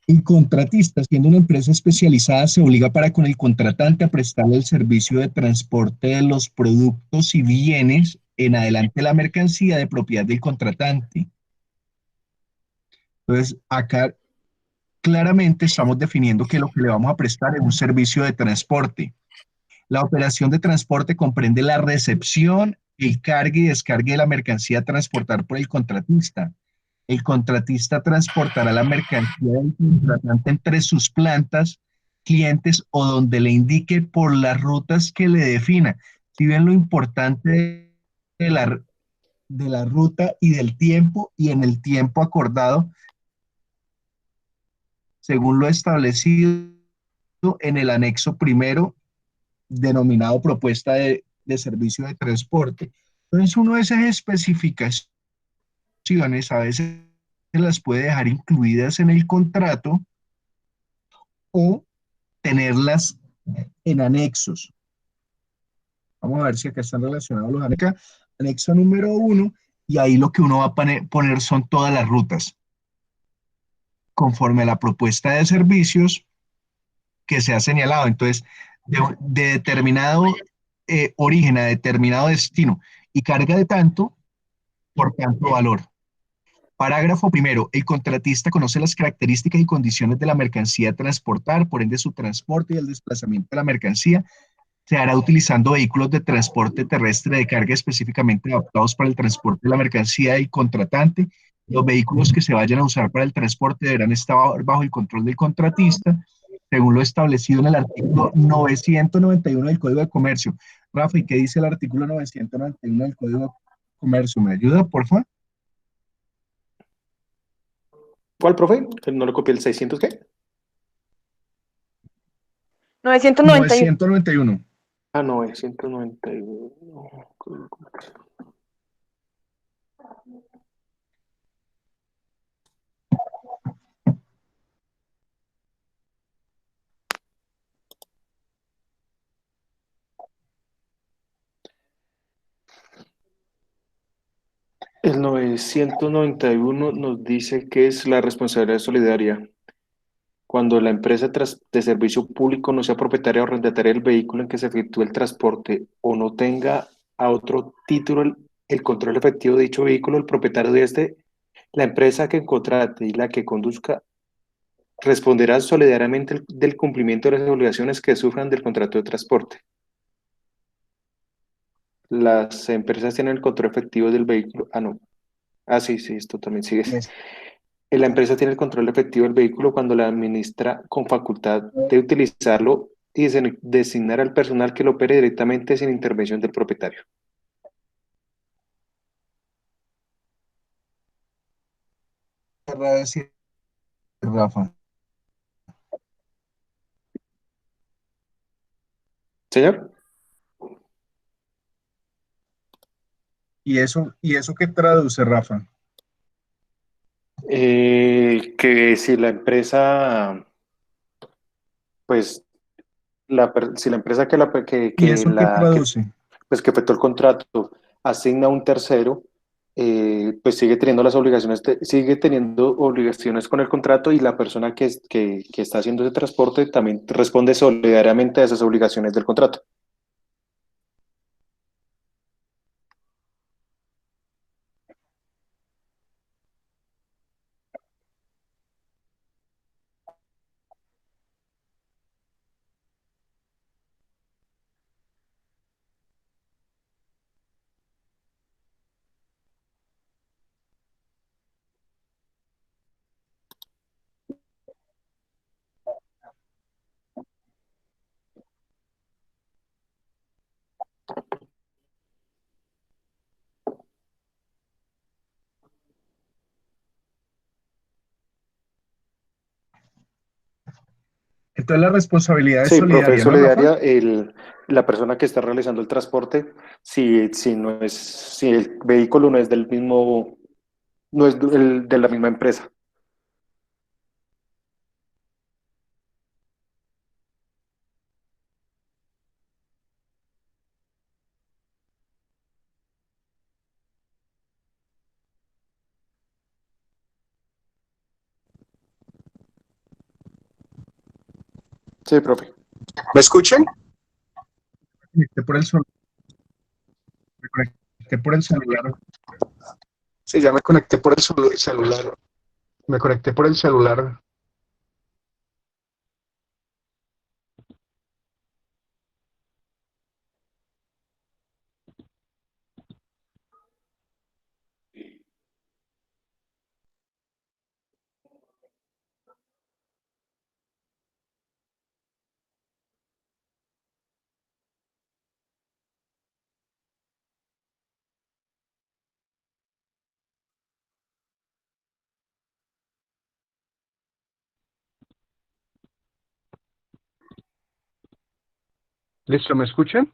El contratista, siendo una empresa especializada, se obliga para con el contratante a prestarle el servicio de transporte de los productos y bienes en adelante la mercancía de propiedad del contratante. Entonces, acá claramente estamos definiendo que lo que le vamos a prestar es un servicio de transporte. La operación de transporte comprende la recepción, el cargue y descargue de la mercancía a transportar por el contratista. El contratista transportará la mercancía del contratante entre sus plantas, clientes o donde le indique por las rutas que le defina. Si ven lo importante de la ruta y del tiempo y en el tiempo acordado, según lo establecido en el anexo primero denominado propuesta de servicio de transporte. Entonces, uno de esas especificaciones a veces se las puede dejar incluidas en el contrato o tenerlas en anexos. Vamos a ver si acá están relacionados los anexos. Anexo número 1, y ahí lo que uno va a poner son todas las rutas, conforme a la propuesta de servicios que se ha señalado. Entonces, de determinado origen a determinado destino y carga de tanto por tanto valor. Parágrafo primero. El contratista conoce las características y condiciones de la mercancía a transportar, por ende su transporte y el desplazamiento de la mercancía se hará utilizando vehículos de transporte terrestre de carga específicamente adaptados para el transporte de la mercancía del contratante. Los vehículos que se vayan a usar para el transporte deberán estar bajo el control del contratista, según lo establecido en el artículo 991 del Código de Comercio. Rafa, ¿y qué dice el artículo 991 del Código de Comercio? ¿Me ayuda, por favor? ¿Cuál, profe? No lo copié, el 600, ¿qué? 991. 991. Ah, 991. El 991 nos dice que es la responsabilidad solidaria. Cuando la empresa de servicio público no sea propietaria o arrendataria del vehículo en que se efectúe el transporte o no tenga a otro título el control efectivo de dicho vehículo, el propietario de este, la empresa que contrate y la que conduzca responderá solidariamente del cumplimiento de las obligaciones que sufran del contrato de transporte. Las empresas tienen el control efectivo del vehículo. Ah, no. Ah, sí, sí, esto también sigue. Yes. La empresa tiene el control efectivo del vehículo cuando la administra con facultad de utilizarlo y designar al personal que lo opere directamente sin intervención del propietario. Querrá decir, Rafa. Señor, ¿Y eso qué traduce, Rafa? que si la empresa, pues, si la empresa ¿Y eso qué traduce? pues, que efectuó el contrato asigna a un tercero, pues sigue teniendo obligaciones con el contrato y la persona que está haciendo ese transporte también responde solidariamente a esas obligaciones del contrato. Entonces la responsabilidad es Sí, profe, solidaria, ¿no, Rafa? solidaria, la persona que está realizando el transporte, si el vehículo no es del mismo, no es de la misma empresa. Sí, profe. ¿Me escuchan? Conecté por el me conecté por el celular. Sí, ya me conecté por el celular. Me conecté por el celular. Listo, ¿me escuchan?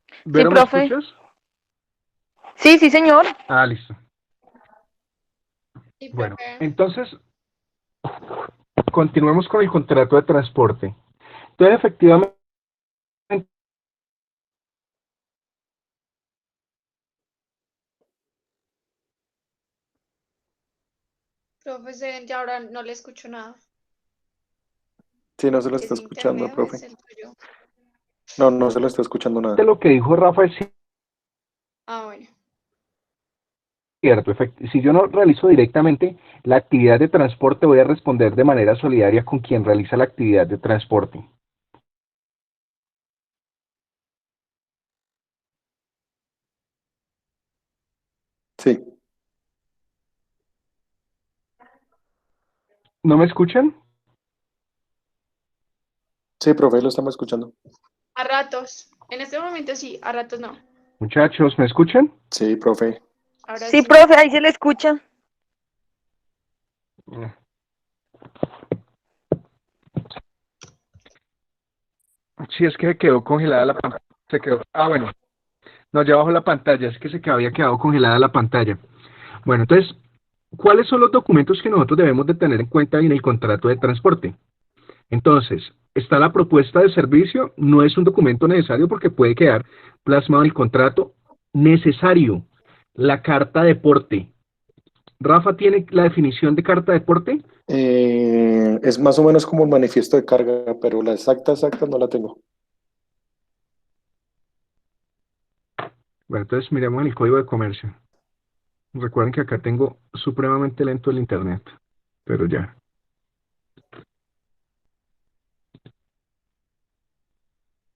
Sí, ¿Vero, me profe. escuchas? Sí, sí, señor. Ah, listo. Sí, Bueno, profe. entonces continuemos con el contrato de transporte. Entonces, efectivamente, Profe, ya ahora no le escucho nada. Sí, no se lo ¿Es está mi escuchando, internet o profe. es el tuyo? No, no se lo está escuchando nada. lo que dijo Rafa es Ah, bueno. cierto. Si yo no realizo directamente la actividad de transporte, voy a responder de manera solidaria con quien realiza la actividad de transporte. Sí, ¿No me escuchan? sí, profe, lo estamos escuchando. A ratos. En este momento sí, a ratos no. Muchachos, ¿me escuchan? Sí, profe. Ahora Sí, sí. profe, ahí se le escucha. Sí, es que quedó congelada la pantalla. Se quedó. Ah, bueno. No, ya bajo la pantalla, es que había quedado congelada la pantalla. Bueno, entonces, ¿cuáles son los documentos que nosotros debemos de tener en cuenta en el contrato de transporte? Entonces, está la propuesta de servicio, no es un documento necesario porque puede quedar plasmado en el contrato. Necesario, la carta de porte. Rafa tiene la definición de carta de porte. Es más o menos como un manifiesto de carga, pero la exacta no la tengo. Bueno, entonces miremos en el código de comercio. Recuerden que acá tengo supremamente lento el internet, pero ya.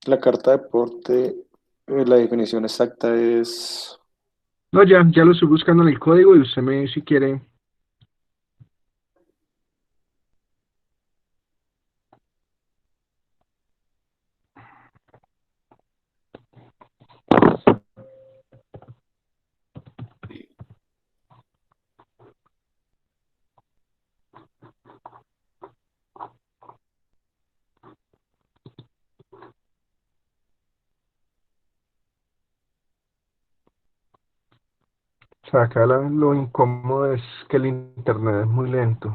La carta de porte, la definición exacta es... No, ya lo estoy buscando en el código y usted me, si quiere. O sea, acá lo incómodo es que el internet es muy lento.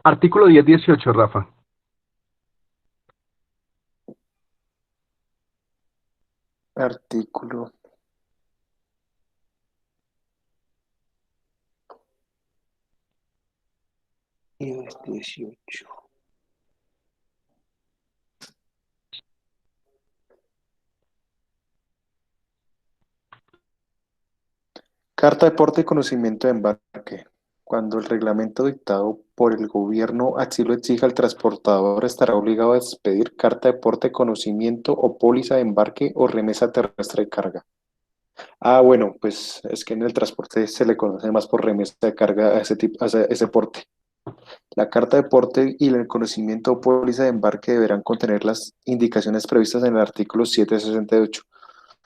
Artículo 1018, Rafa. Artículo. Y 18. Carta de porte y conocimiento de embarque. Cuando el reglamento dictado por el gobierno así lo exija, el transportador estará obligado a expedir carta de porte, conocimiento o póliza de embarque o remesa terrestre de carga. Ah, bueno, pues es que en el transporte se le conoce más por remesa de carga a ese tipo, a ese porte. La carta de porte y el conocimiento o póliza de embarque deberán contener las indicaciones previstas en el artículo 768.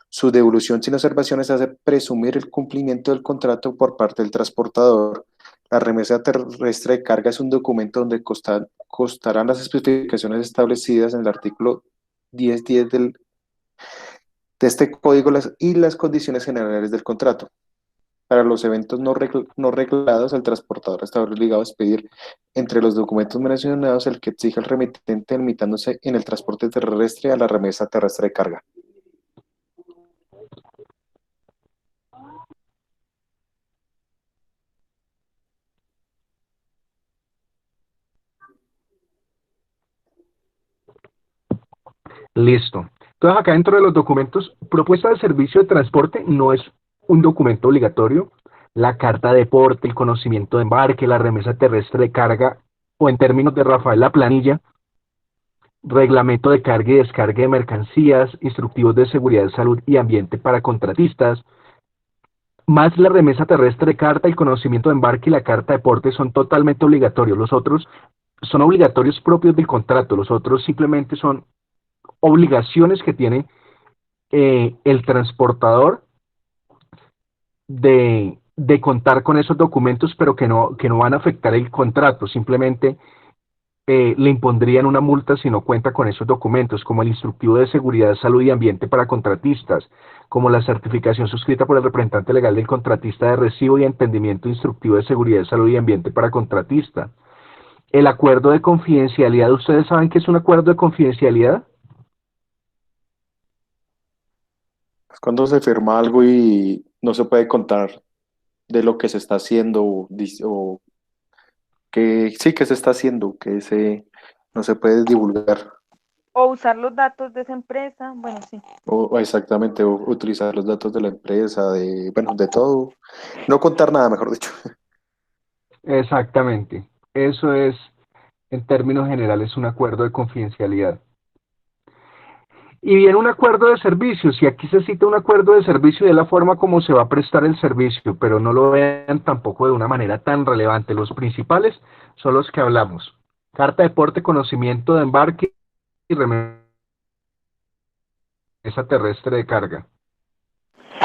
Su devolución sin observaciones hace presumir el cumplimiento del contrato por parte del transportador. La remesa terrestre de carga es un documento donde constarán las especificaciones establecidas en el artículo 1010 de este código y las condiciones generales del contrato. Para los eventos no reglados, el transportador está obligado a expedir entre los documentos mencionados el que exija el remitente, limitándose en el transporte terrestre a la remesa terrestre de carga. Listo. Entonces acá dentro de los documentos, propuesta de servicio de transporte no es un documento obligatorio. La carta de porte, el conocimiento de embarque, la remesa terrestre de carga, o en términos de Rafael, la planilla, reglamento de carga y descarga de mercancías, instructivos de seguridad, salud y ambiente para contratistas, más la remesa terrestre de carta, el conocimiento de embarque y la carta de porte son totalmente obligatorios. Los otros son obligatorios propios del contrato, los otros simplemente son obligaciones que tiene el transportador de contar con esos documentos, pero que no van a afectar el contrato, simplemente le impondrían una multa si no cuenta con esos documentos, como el instructivo de seguridad, salud y ambiente para contratistas, como la certificación suscrita por el representante legal del contratista de recibo y entendimiento instructivo de seguridad, salud y ambiente para contratista. El acuerdo de confidencialidad, ¿ustedes saben qué es un acuerdo de confidencialidad? Es cuando se firma algo y no se puede contar de lo que se está haciendo o que sí que se está haciendo, que no se puede divulgar. O usar los datos de esa empresa, bueno, sí. O exactamente, o utilizar los datos de la empresa, bueno, de todo. No contar nada, mejor dicho. Exactamente. Eso es, en términos generales, un acuerdo de confidencialidad. Y viene un acuerdo de servicios, y aquí se cita un acuerdo de servicio de la forma como se va a prestar el servicio, pero no lo vean tampoco de una manera tan relevante. Los principales son los que hablamos. Carta de porte, conocimiento de embarque y remesa terrestre de carga.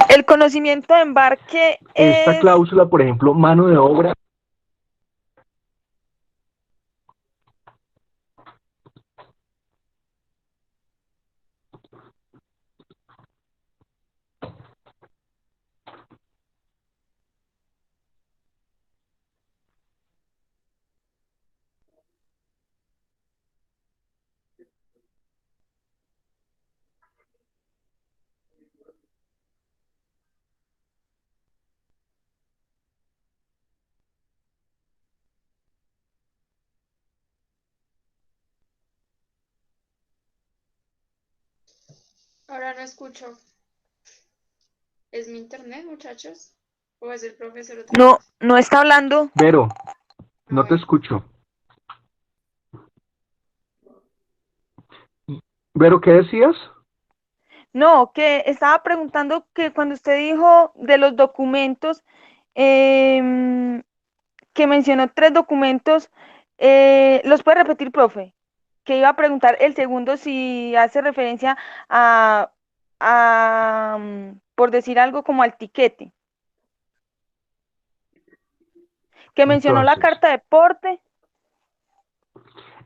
El conocimiento de embarque Esta es... cláusula, por ejemplo, mano de obra. Ahora no escucho. ¿Es mi internet, muchachos? ¿O es el profesor otra No, vez? no está hablando. Vero, A no te ver. escucho. Vero, ¿qué decías? No, que estaba preguntando que cuando usted dijo de los documentos, que mencionó 3 documentos, ¿los puede repetir, profe? Que iba a preguntar el segundo si hace referencia a, por decir algo como al tiquete. Que mencionó la Entonces, carta de porte.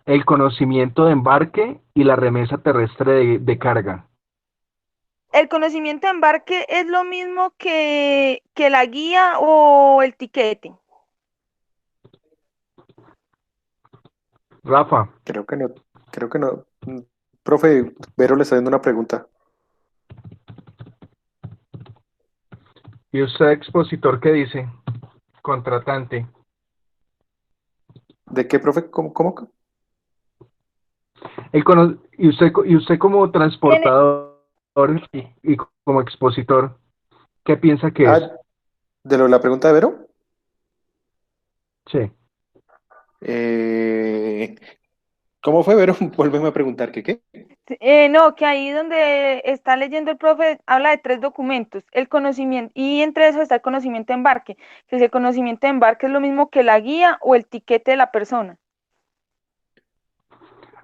el conocimiento de embarque y la remesa terrestre de carga. ¿El conocimiento de embarque es lo mismo que la guía o el tiquete? Rafa, Creo que no, creo que no. Profe, Vero le está haciendo una pregunta. ¿y usted, expositor, qué dice? Contratante. ¿De qué, profe? ¿Cómo? Y usted como Tiene, transportador y como expositor, ¿qué piensa que Ah, es? de la pregunta de Vero. Sí. Eh, ¿Cómo fue, Vero? Vuélveme a preguntar, ¿qué? no, que ahí donde está leyendo el profe habla de 3 documentos, el conocimiento, y entre esos está el conocimiento de embarque, que si el conocimiento de embarque es lo mismo que la guía o el tiquete de la persona.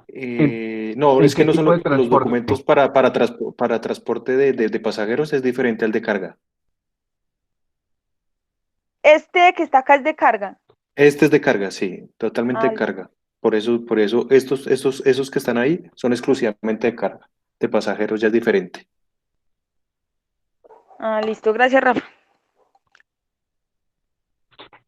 ¿En, No, en es que qué no son tipo de los transporte? documentos para transporte de pasajeros, es diferente al de carga. Este que está acá es de carga. Este es de carga, sí, totalmente Ah, de carga. Por eso esos que están ahí son exclusivamente de carga. De pasajeros ya es diferente. listo, gracias, Rafa.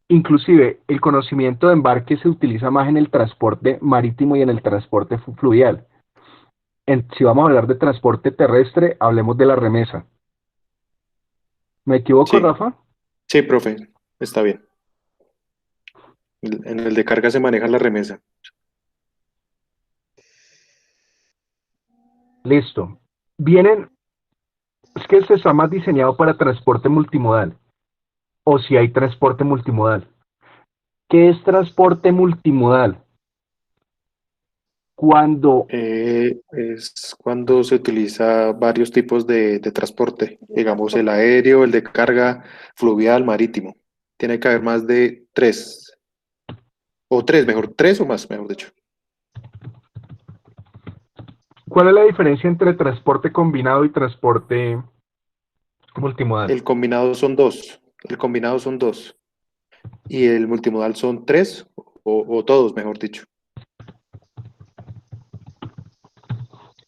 Inclusive, el conocimiento de embarque se utiliza más en el transporte marítimo y en el transporte fluvial. Si vamos a hablar de transporte terrestre, hablemos de la remesa. ¿Me equivoco, Sí, Rafa? sí, profe, está bien. En el de carga se maneja la remesa. Listo. Vienen, es que este está más diseñado para transporte multimodal, o si hay transporte multimodal. ¿Qué es transporte multimodal? Cuando, Es cuando se utiliza varios tipos de transporte, digamos el aéreo, el de carga, fluvial, marítimo. Tiene que haber más de tres, o tres, mejor, tres o más, mejor dicho. ¿cuál es la diferencia entre transporte combinado y transporte multimodal? El combinado son dos, y el multimodal son tres, o todos, mejor dicho.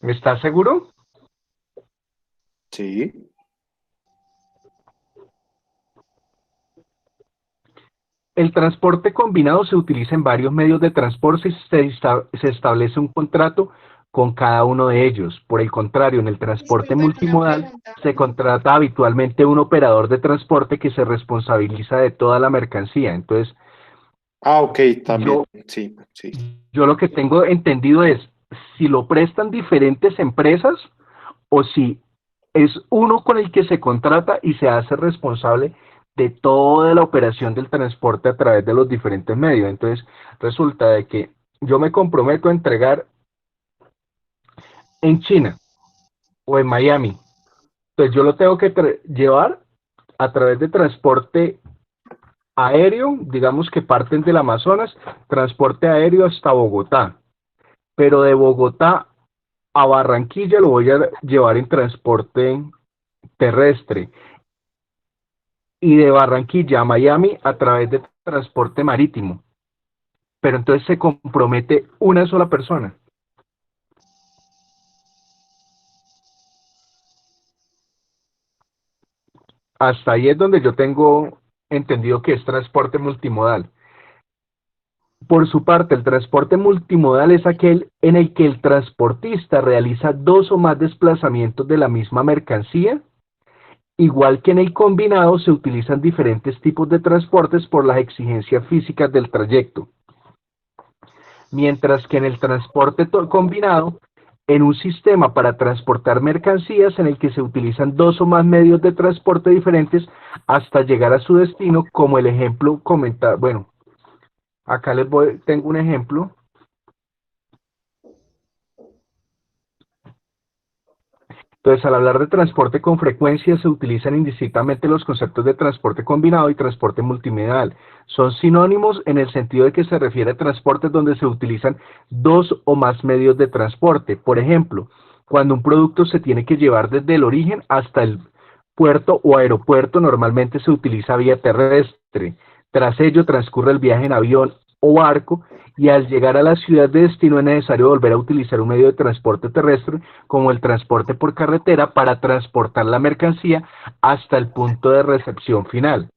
¿Estás seguro? Sí, El transporte combinado se utiliza en varios medios de transporte y se establece un contrato con cada uno de ellos. Por el contrario, en el transporte Disculpen, una multimodal pregunta. se contrata habitualmente un operador de transporte que se responsabiliza de toda la mercancía. Entonces, Ah, ok, también, Yo, sí, sí. yo lo que tengo entendido es si lo prestan diferentes empresas o si es uno con el que se contrata y se hace responsable de toda la operación del transporte a través de los diferentes medios. Entonces, resulta de que yo me comprometo a entregar en China o en Miami. Entonces, yo lo tengo que llevar a través de transporte aéreo, digamos que parten del Amazonas, transporte aéreo hasta Bogotá, pero de Bogotá a Barranquilla lo voy a llevar en transporte terrestre y de Barranquilla a Miami a través de transporte marítimo. Pero entonces se compromete una sola persona. Hasta ahí es donde yo tengo entendido que es transporte multimodal. Por su parte, el transporte multimodal es aquel en el que el transportista realiza dos o más desplazamientos de la misma mercancía. Igual que en el combinado, se utilizan diferentes tipos de transportes por las exigencias físicas del trayecto. Mientras que en el transporte combinado, en un sistema para transportar mercancías en el que se utilizan dos o más medios de transporte diferentes hasta llegar a su destino, como el ejemplo comentado. Bueno, acá tengo un ejemplo. Entonces, al hablar de transporte con frecuencia, se utilizan indistintamente los conceptos de transporte combinado y transporte multimodal. Son sinónimos en el sentido de que se refiere a transportes donde se utilizan dos o más medios de transporte. Por ejemplo, cuando un producto se tiene que llevar desde el origen hasta el puerto o aeropuerto, normalmente se utiliza vía terrestre. Tras ello, transcurre el viaje en avión o barco y al llegar a la ciudad de destino es necesario volver a utilizar un medio de transporte terrestre como el transporte por carretera para transportar la mercancía hasta el punto de recepción final.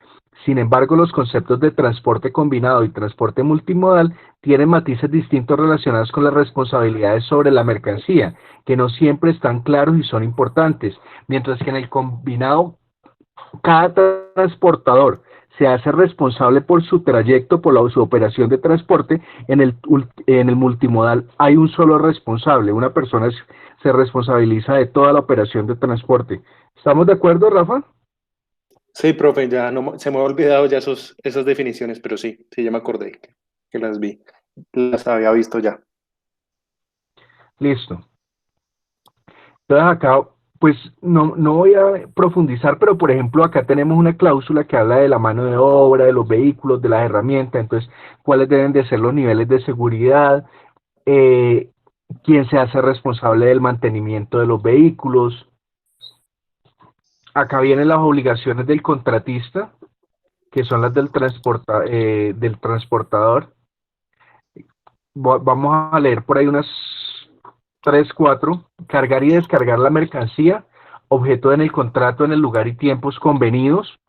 Sin embargo, los conceptos de transporte combinado y transporte multimodal tienen matices distintos relacionados con las responsabilidades sobre la mercancía, que no siempre están claros y son importantes, mientras que en el combinado cada transportador se hace responsable por su trayecto, por su operación de transporte. En el multimodal hay un solo responsable, una persona se responsabiliza de toda la operación de transporte. ¿Estamos de acuerdo, Rafa? Sí, profe, ya no, se me ha olvidado ya esas definiciones, pero sí, sí, ya me acordé que las vi, las había visto ya. Listo. Entonces acá, pues no voy a profundizar, pero por ejemplo acá tenemos una cláusula que habla de la mano de obra, de los vehículos, de las herramientas, entonces cuáles deben de ser los niveles de seguridad, eh, quién se hace responsable del mantenimiento de los vehículos. Acá vienen las obligaciones del contratista, que son las del transportador. Vamos a leer por ahí unas 3, 4. Cargar y descargar la mercancía, objeto en el contrato en el lugar y tiempos convenidos.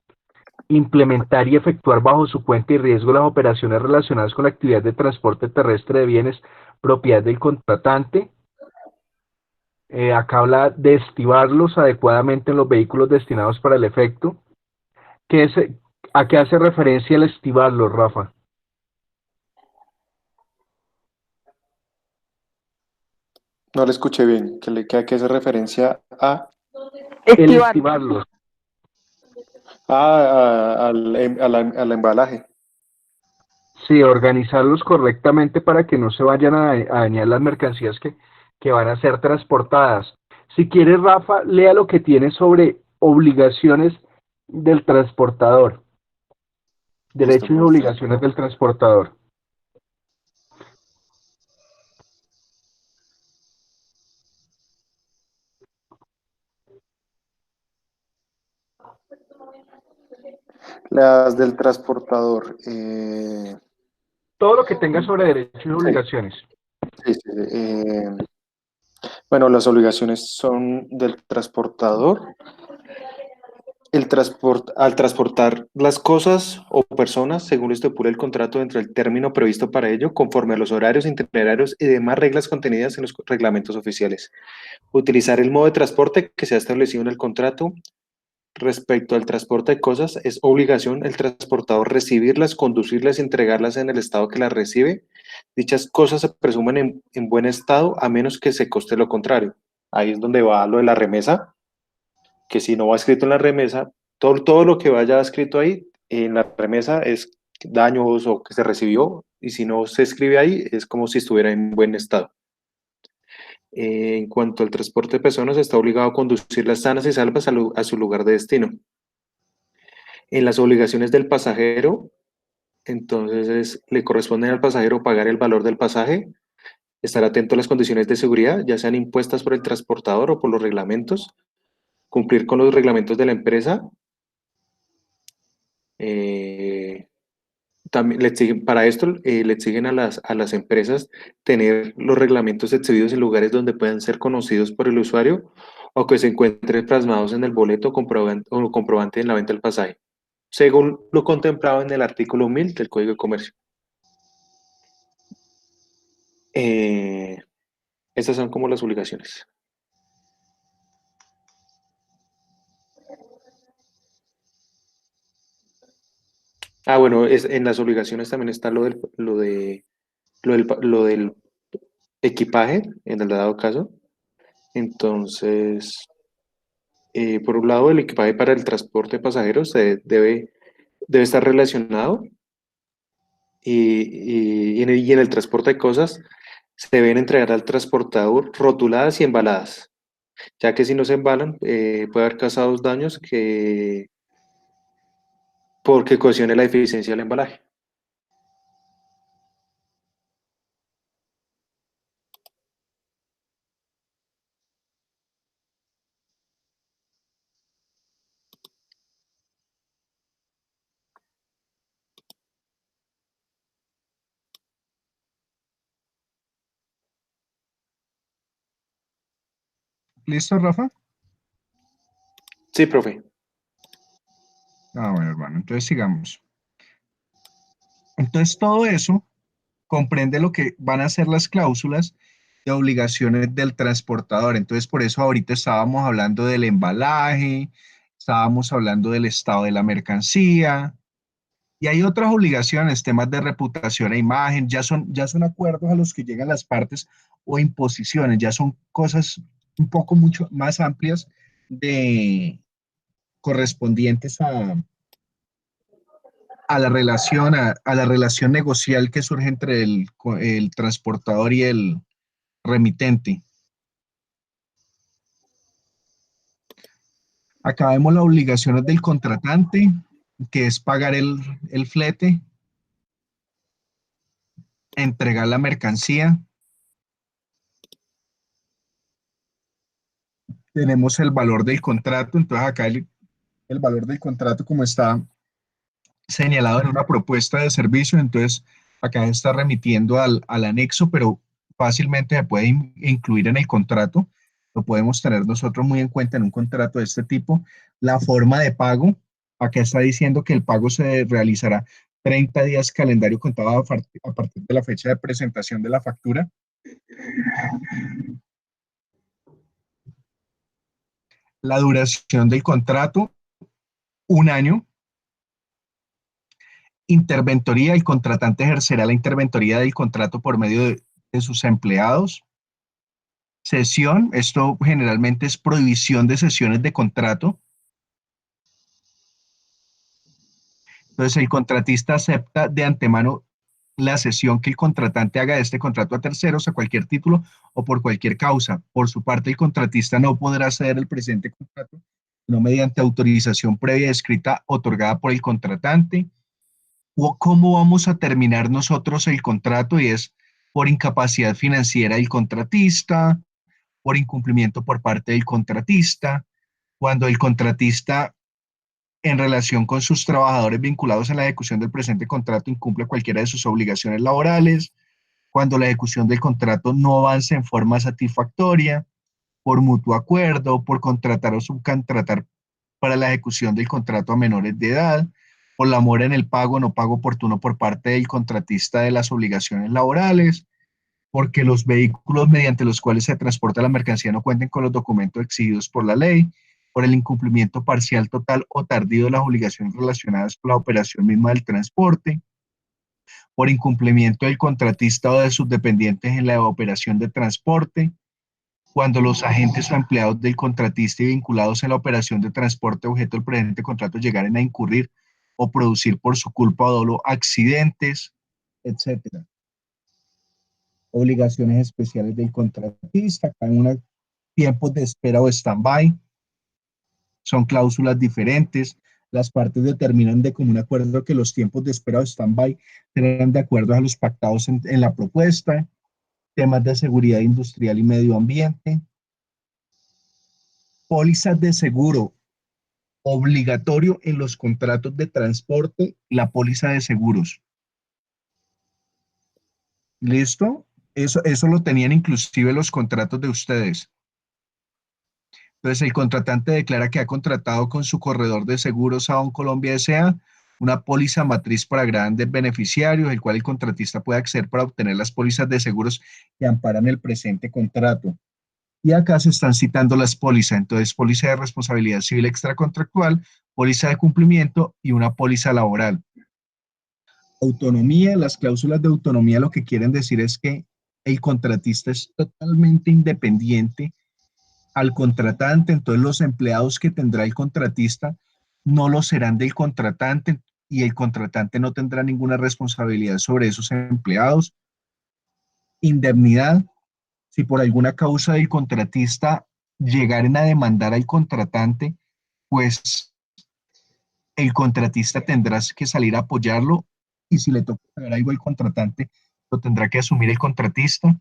Implementar y efectuar bajo su cuenta y riesgo las operaciones relacionadas con la actividad de transporte terrestre de bienes propiedad del contratante. Acá habla de estibarlos adecuadamente en los vehículos destinados para el efecto. ¿A qué hace referencia el estibarlos, Rafa? No le escuché bien, ¿a qué hace referencia a? El Estivar. estibarlos. Al embalaje. Sí, organizarlos correctamente para que no se vayan a dañar las mercancías que van a ser transportadas. Si quieres, Rafa, lea lo que tiene sobre obligaciones del transportador. Listo, Derechos y profe. obligaciones del transportador. Las del transportador. Todo lo que tenga sobre derechos y Sí, obligaciones. sí, sí, sí. Bueno, las obligaciones son del transportador. Al transportar las cosas o personas, según lo estipula el contrato dentro del término previsto para ello, conforme a los horarios, itinerarios y demás reglas contenidas en los reglamentos oficiales. Utilizar el modo de transporte que se ha establecido en el contrato, Respecto al transporte de cosas, es obligación el transportador recibirlas, conducirlas y entregarlas en el estado que las recibe. Dichas cosas se presumen en buen estado a menos que se coste lo contrario. Ahí es donde va lo de la remesa, que si no va escrito en la remesa, todo lo que vaya escrito ahí en la remesa es daños o que se recibió, y si no se escribe ahí es como si estuviera en buen estado. En cuanto al transporte de personas, está obligado a conducirlas sanas y salvas a su lugar de destino. En las obligaciones del pasajero, entonces le corresponde al pasajero pagar el valor del pasaje, estar atento a las condiciones de seguridad, ya sean impuestas por el transportador o por los reglamentos, cumplir con los reglamentos de la empresa. También para esto le exigen a las empresas tener los reglamentos exhibidos en lugares donde puedan ser conocidos por el usuario o que se encuentren plasmados en el boleto o comprobante en la venta del pasaje, según lo contemplado en el artículo 1000 del Código de Comercio. Eh, Estas son como las obligaciones. Bueno, en las obligaciones también está lo del equipaje, en el dado caso. Entonces, por un lado, el equipaje para el transporte de pasajeros debe estar relacionado y en el transporte de cosas se deben entregar al transportador rotuladas y embaladas, ya que si no se embalan puede haber causados daños porque ocasione la eficiencia del embalaje. ¿Listo, Rafa? Sí, profe. Bueno, hermano, entonces sigamos. Entonces, todo eso comprende lo que van a ser las cláusulas de obligaciones del transportador. Entonces, por eso ahorita estábamos hablando del embalaje, estábamos hablando del estado de la mercancía, y hay otras obligaciones, temas de reputación e imagen, ya son acuerdos a los que llegan las partes o imposiciones, ya son cosas un poco mucho más amplias de correspondientes a la relación negocial que surge entre el transportador y el remitente. Acá vemos las obligaciones del contratante, que es pagar el flete, entregar la mercancía. Tenemos el valor del contrato, entonces acá el valor del contrato como está señalado en una propuesta de servicio, entonces acá se está remitiendo al anexo, pero fácilmente se puede incluir en el contrato, lo podemos tener nosotros muy en cuenta en un contrato de este tipo. La forma de pago, acá está diciendo que el pago se realizará 30 días calendario contado a partir de la fecha de presentación de la factura. La duración del contrato, 1 año. Interventoría, el contratante ejercerá la interventoría del contrato por medio de sus empleados. Cesión, esto generalmente es prohibición de sesiones de contrato. Entonces, el contratista acepta de antemano la cesión que el contratante haga de este contrato a terceros a cualquier título o por cualquier causa. Por su parte, el contratista no podrá ceder el presente contrato, sino mediante autorización previa escrita otorgada por el contratante. O cómo vamos a terminar nosotros el contrato, y es por incapacidad financiera del contratista, por incumplimiento por parte del contratista, cuando el contratista en relación con sus trabajadores vinculados en la ejecución del presente contrato incumple cualquiera de sus obligaciones laborales, cuando la ejecución del contrato no avance en forma satisfactoria, por mutuo acuerdo, por contratar o subcontratar para la ejecución del contrato a menores de edad, por la mora en el pago o no pago oportuno por parte del contratista de las obligaciones laborales, porque los vehículos mediante los cuales se transporta la mercancía no cuenten con los documentos exigidos por la ley, por el incumplimiento parcial, total o tardío de las obligaciones relacionadas con la operación misma del transporte, por incumplimiento del contratista o de sus dependientes en la operación de transporte, cuando los agentes o empleados del contratista y vinculados en la operación de transporte objeto del presente contrato llegaren a incurrir o producir por su culpa o dolo accidentes, etcétera. Obligaciones especiales del contratista, cada una tiempos de espera o stand-by, son cláusulas diferentes. Las partes determinan de común acuerdo que los tiempos de espera o stand-by serán de acuerdo a los pactados en la propuesta. Temas de seguridad industrial y medio ambiente. Pólizas de seguro obligatorio en los contratos de transporte, la póliza de seguros. ¿Listo? Eso lo tenían inclusive los contratos de ustedes. Entonces, el contratante declara que ha contratado con su corredor de seguros Avon Colombia S.A. una póliza matriz para grandes beneficiarios, el cual el contratista puede acceder para obtener las pólizas de seguros que amparan el presente contrato. Y acá se están citando las pólizas, entonces póliza de responsabilidad civil extracontractual, póliza de cumplimiento y una póliza laboral. Autonomía, las cláusulas de autonomía lo que quieren decir es que el contratista es totalmente independiente al contratante, entonces los empleados que tendrá el contratista no lo serán del contratante y el contratante no tendrá ninguna responsabilidad sobre esos empleados. Indemnidad, si por alguna causa del contratista llegaren a demandar al contratante, pues el contratista tendrá que salir a apoyarlo y si le toca pagar algo al contratante, lo tendrá que asumir el contratista.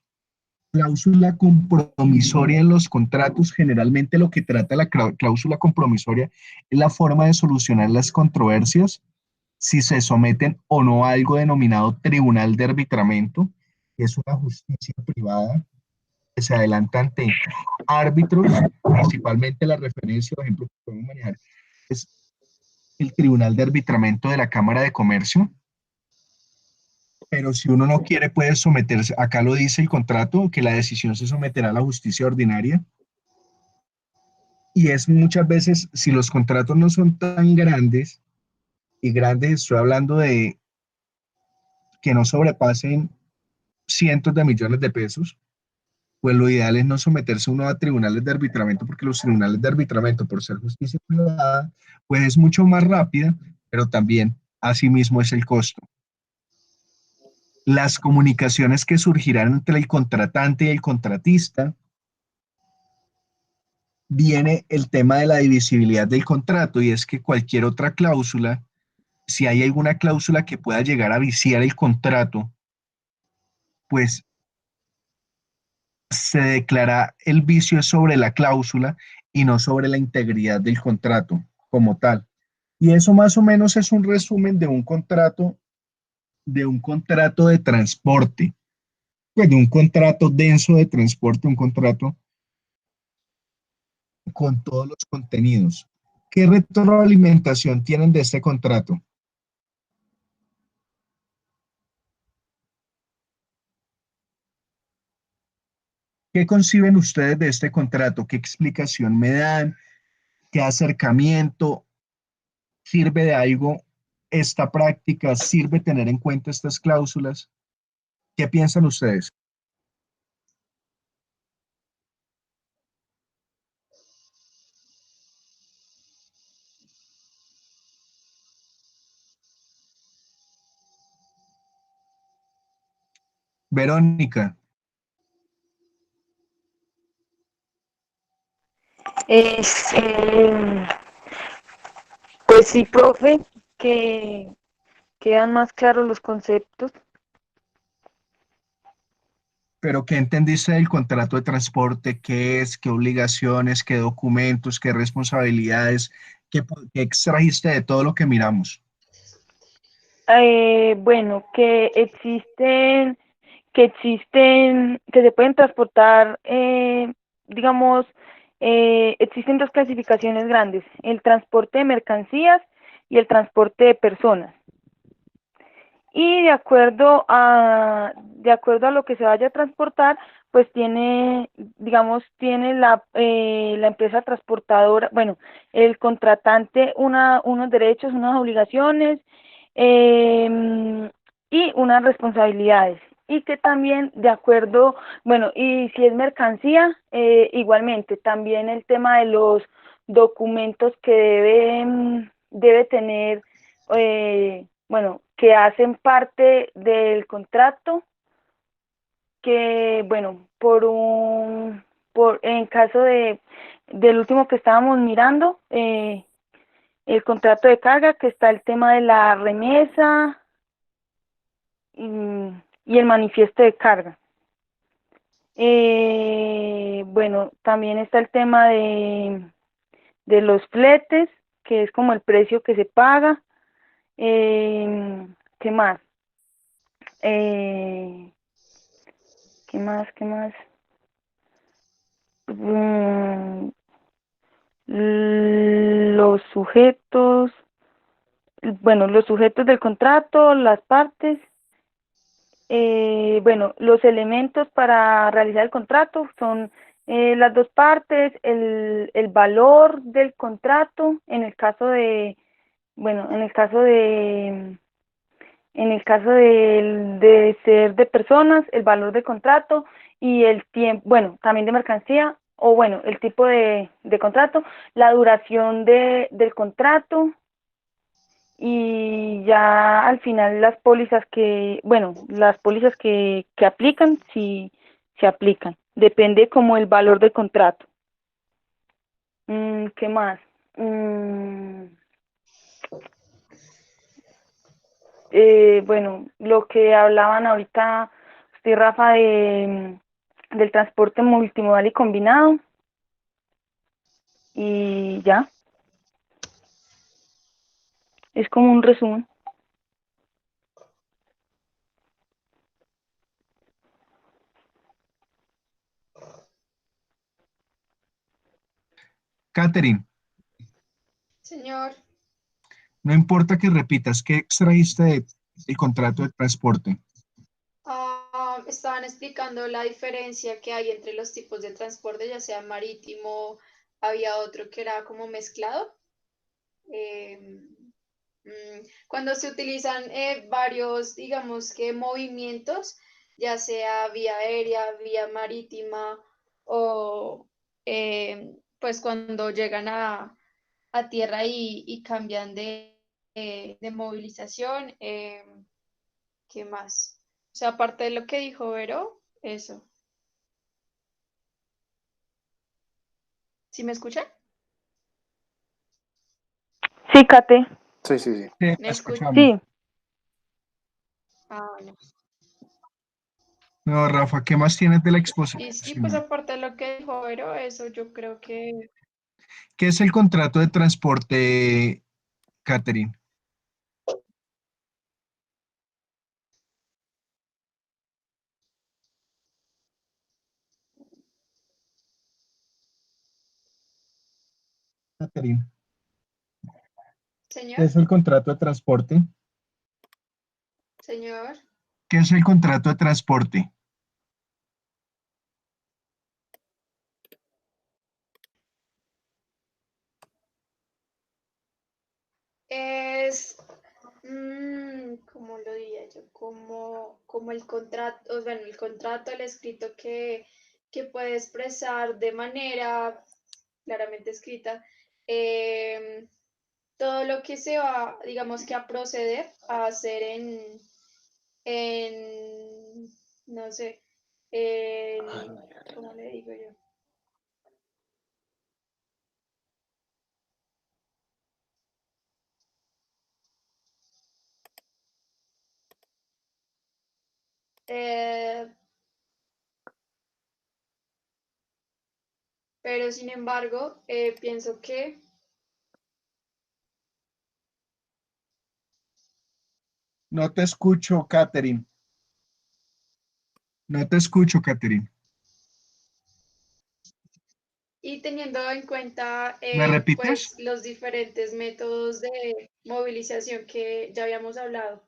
Cláusula compromisoria en los contratos, generalmente lo que trata la cláusula compromisoria es la forma de solucionar las controversias si se someten o no a algo denominado tribunal de arbitramiento, que es una justicia privada que se adelanta ante árbitros, principalmente la referencia, por ejemplo, que podemos manejar, es el tribunal de arbitramiento de la Cámara de Comercio. Pero si uno no quiere, puede someterse, acá lo dice el contrato, que la decisión se someterá a la justicia ordinaria. Y es muchas veces, si los contratos no son tan grandes, y grandes estoy hablando de que no sobrepasen cientos de millones de pesos, pues lo ideal es no someterse uno a tribunales de arbitramiento, porque los tribunales de arbitramiento, por ser justicia privada, pues es mucho más rápida, pero también asimismo es el costo. Las comunicaciones que surgirán entre el contratante y el contratista, viene el tema de la divisibilidad del contrato y es que cualquier otra cláusula, si hay alguna cláusula que pueda llegar a viciar el contrato, pues se declara el vicio sobre la cláusula y no sobre la integridad del contrato como tal. Y eso más o menos es un resumen de un contrato de transporte, pues de un contrato denso de transporte, un contrato con todos los contenidos. ¿Qué retroalimentación tienen de este contrato? ¿Qué conciben ustedes de este contrato? ¿Qué explicación me dan? ¿Qué acercamiento? ¿Sirve de algo esta práctica? ¿Sirve tener en cuenta estas cláusulas? ¿Qué piensan ustedes? Verónica, Es, pues sí, profe, que quedan más claros los conceptos. ¿pero qué entendiste del contrato de transporte? ¿Qué es? ¿Qué obligaciones? ¿Qué documentos? ¿Qué responsabilidades? ¿Qué extrajiste de todo lo que miramos? Bueno, que se pueden transportar, digamos, existen dos clasificaciones grandes, el transporte de mercancías y el transporte de personas. y de acuerdo a lo que se vaya a transportar, pues tiene, digamos, tiene la empresa transportadora, bueno, el contratante unos derechos, unas obligaciones, y unas responsabilidades. Y que también, de acuerdo, bueno, y si es mercancía, igualmente, también el tema de los documentos que debe tener, bueno, que hacen parte del contrato, que, bueno, en caso del último que estábamos mirando, el contrato de carga, que está el tema de la remesa y, y el manifiesto de carga. Bueno, también está el tema de los fletes, que es como el precio que se paga. ¿Qué más? Eh, ¿Qué más? ¿Qué más? Mm, los sujetos, bueno, los sujetos del contrato, las partes, bueno, los elementos para realizar el contrato son las dos partes, el valor del contrato, en el caso de, bueno, en el caso de ser de personas, el valor de contrato y el tiempo, bueno, también de mercancía, o bueno, el tipo de contrato, la duración del contrato, y ya al final las pólizas bueno, las pólizas que aplican, si se aplican. Depende como el valor del contrato. ¿Qué más? Bueno, lo que hablaban ahorita usted, Rafa, del transporte multimodal y combinado, y ya, es como un resumen. Catherine, Señor, no importa que repitas, ¿qué extraíste del contrato de transporte? estaban explicando la diferencia que hay entre los tipos de transporte, ya sea marítimo, había otro que era como mezclado. Eh, Cuando se utilizan varios, digamos que movimientos, ya sea vía aérea, vía marítima o pues cuando llegan a tierra y cambian de movilización, ¿qué más? O sea, aparte de lo que dijo Vero, eso. ¿Sí me escuchan? Sí, Kate. Sí, sí, sí. Sí, ¿Me la escuchan? escuchamos. Sí. No. No, Rafa, ¿qué más tienes de la Y sí, pues exposición? aparte de lo que dijo Vero, eso yo creo que ¿Qué es el contrato de transporte, Catherine? Catherine, ¿qué señor, es el contrato de transporte? señor. ¿Qué es el contrato de transporte? Es, ¿cómo lo diría yo? Como el contrato, bueno, el contrato, el escrito que puede expresar de manera claramente escrita em, todo lo que se va, digamos que a proceder a hacer en no sé, ¿cómo le digo yo? Eh, pero sin embargo, pienso que No te escucho, Catherine. No te escucho, Catherine. y teniendo en cuenta ¿Me repites? pues los diferentes métodos de movilización que ya habíamos hablado.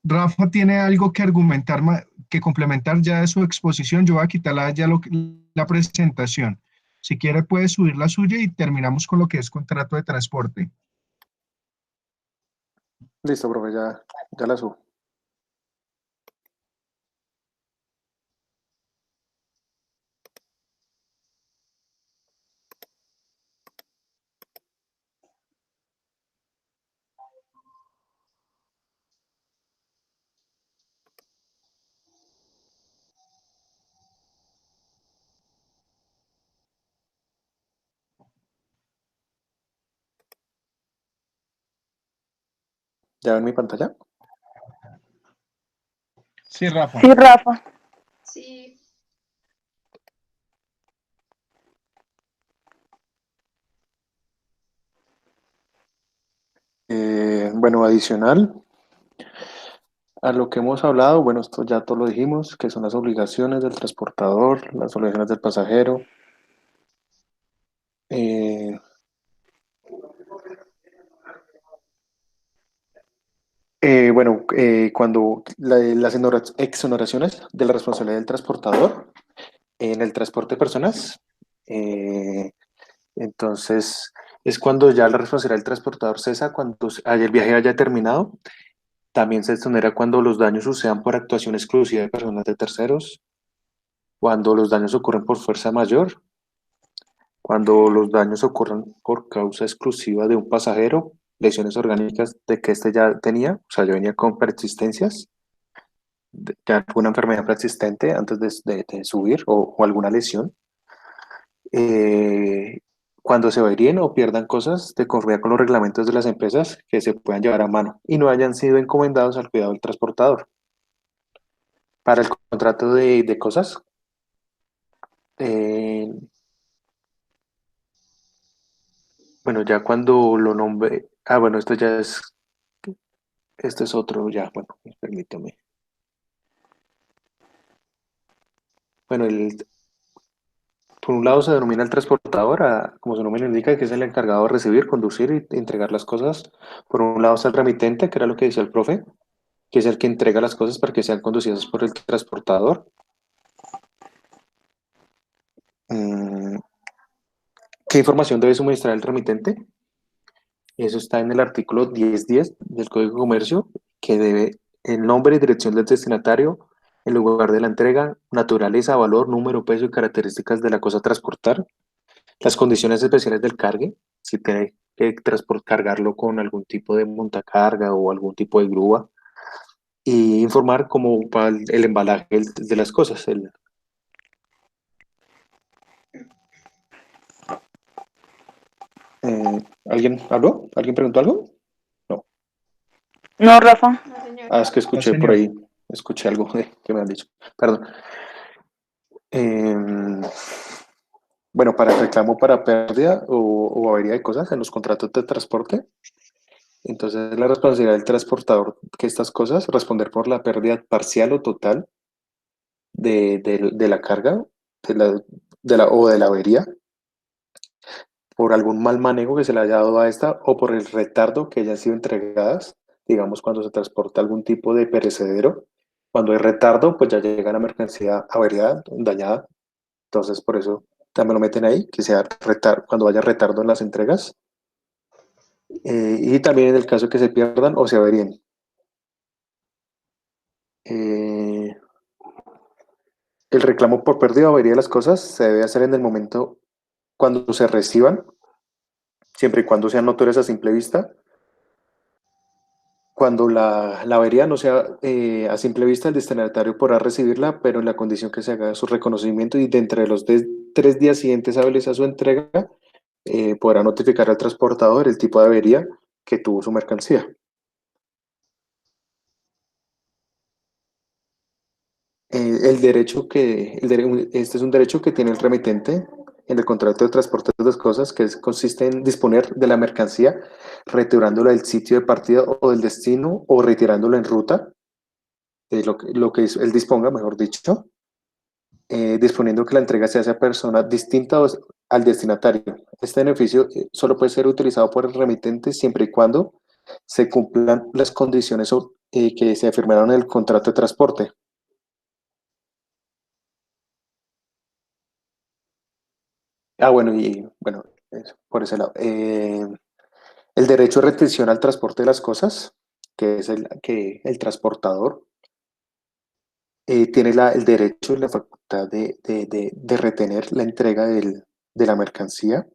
Rafa tiene algo que argumentar, que complementar ya de su exposición. Yo voy a quitarla ya la presentación. Si quiere puede subir la suya y terminamos con lo que es contrato de transporte. Listo, profe, ya la subo. ¿Ya ven mi pantalla? Sí, Rafa. Sí, Rafa. Sí, Bueno, adicional a lo que hemos hablado, bueno, esto ya todo lo dijimos, que son las obligaciones del transportador, las obligaciones del pasajero. Eh, cuando las exoneraciones de la responsabilidad del transportador en el transporte de personas, eh, entonces es cuando ya la responsabilidad del transportador cesa, cuando el viaje haya terminado. También se exonera cuando los daños sucedan por actuación exclusiva de personas de terceros, cuando los daños ocurren por fuerza mayor, cuando los daños ocurren por causa exclusiva de un pasajero, lesiones orgánicas de que éste ya tenía, o sea, ya venía con persistencias, ya tuvo una enfermedad persistente antes de subir o alguna lesión. Eh, Cuando se varíen o pierdan cosas de conformidad con los reglamentos de las empresas que se puedan llevar a mano y no hayan sido encomendados al cuidado del transportador. Para el contrato de cosas, eh, bueno, ya cuando lo nombre, bueno, esto es otro ya, bueno, permítame. Bueno, por un lado se denomina el transportador, como su nombre lo indica, que es el encargado de recibir, conducir y entregar las cosas. Por un lado está el remitente, que era lo que decía el profe, que es el que entrega las cosas para que sean conducidas por el transportador. Mm, ¿Qué información debe suministrar el remitente? Eso está en el artículo 1010 del Código de Comercio, que debe el nombre y dirección del destinatario, el lugar de la entrega, naturaleza, valor, número, peso y características de la cosa a transportar, las condiciones especiales del cargue, si tiene que cargarlo con algún tipo de montacarga o algún tipo de grúa, y informar cómo va el embalaje de las cosas. ¿Alguien habló? ¿Alguien preguntó algo? No. No, Rafa. no, señor. Es que No, escuché por señor. ahí, escuché algo que me han dicho. Perdón. Bueno, para el reclamo para pérdida o avería de cosas en los contratos de transporte, entonces la responsabilidad del transportador que estas cosas, responder por la pérdida parcial o total de la carga o de la avería, por algún mal manejo que se le haya dado a esta o por el retardo que hayan sido entregadas, digamos cuando se transporta algún tipo de perecedero, cuando hay retardo, pues ya llega la mercancía averiada, dañada. Entonces, por eso también lo meten ahí, que sea cuando haya retardo en las entregas. Y también en el caso que se pierdan o se averíen. Eh, el reclamo por pérdida o avería de las cosas se debe hacer en el momento cuando se reciban, siempre y cuando sean notorias a simple vista. Cuando la avería no sea a simple vista, el destinatario podrá recibirla, pero en la condición que se haga su reconocimiento y de entre los 3 días siguientes hábiles a su entrega, podrá notificar al transportador el tipo de avería que tuvo su mercancía. Este es un derecho que tiene el remitente en el contrato de transporte de las cosas, consiste en disponer de la mercancía, retirándola del sitio de partida o del destino, o retirándola en ruta, lo que él disponga, mejor dicho, disponiendo que la entrega se hace a persona distinta al destinatario. Este beneficio solo puede ser utilizado por el remitente siempre y cuando se cumplan las condiciones que se firmaron el contrato de transporte. Bueno, y bueno, por ese lado. El derecho de retención al transporte de las cosas, que es que el transportador tiene el derecho y la facultad de retener la entrega de la mercancía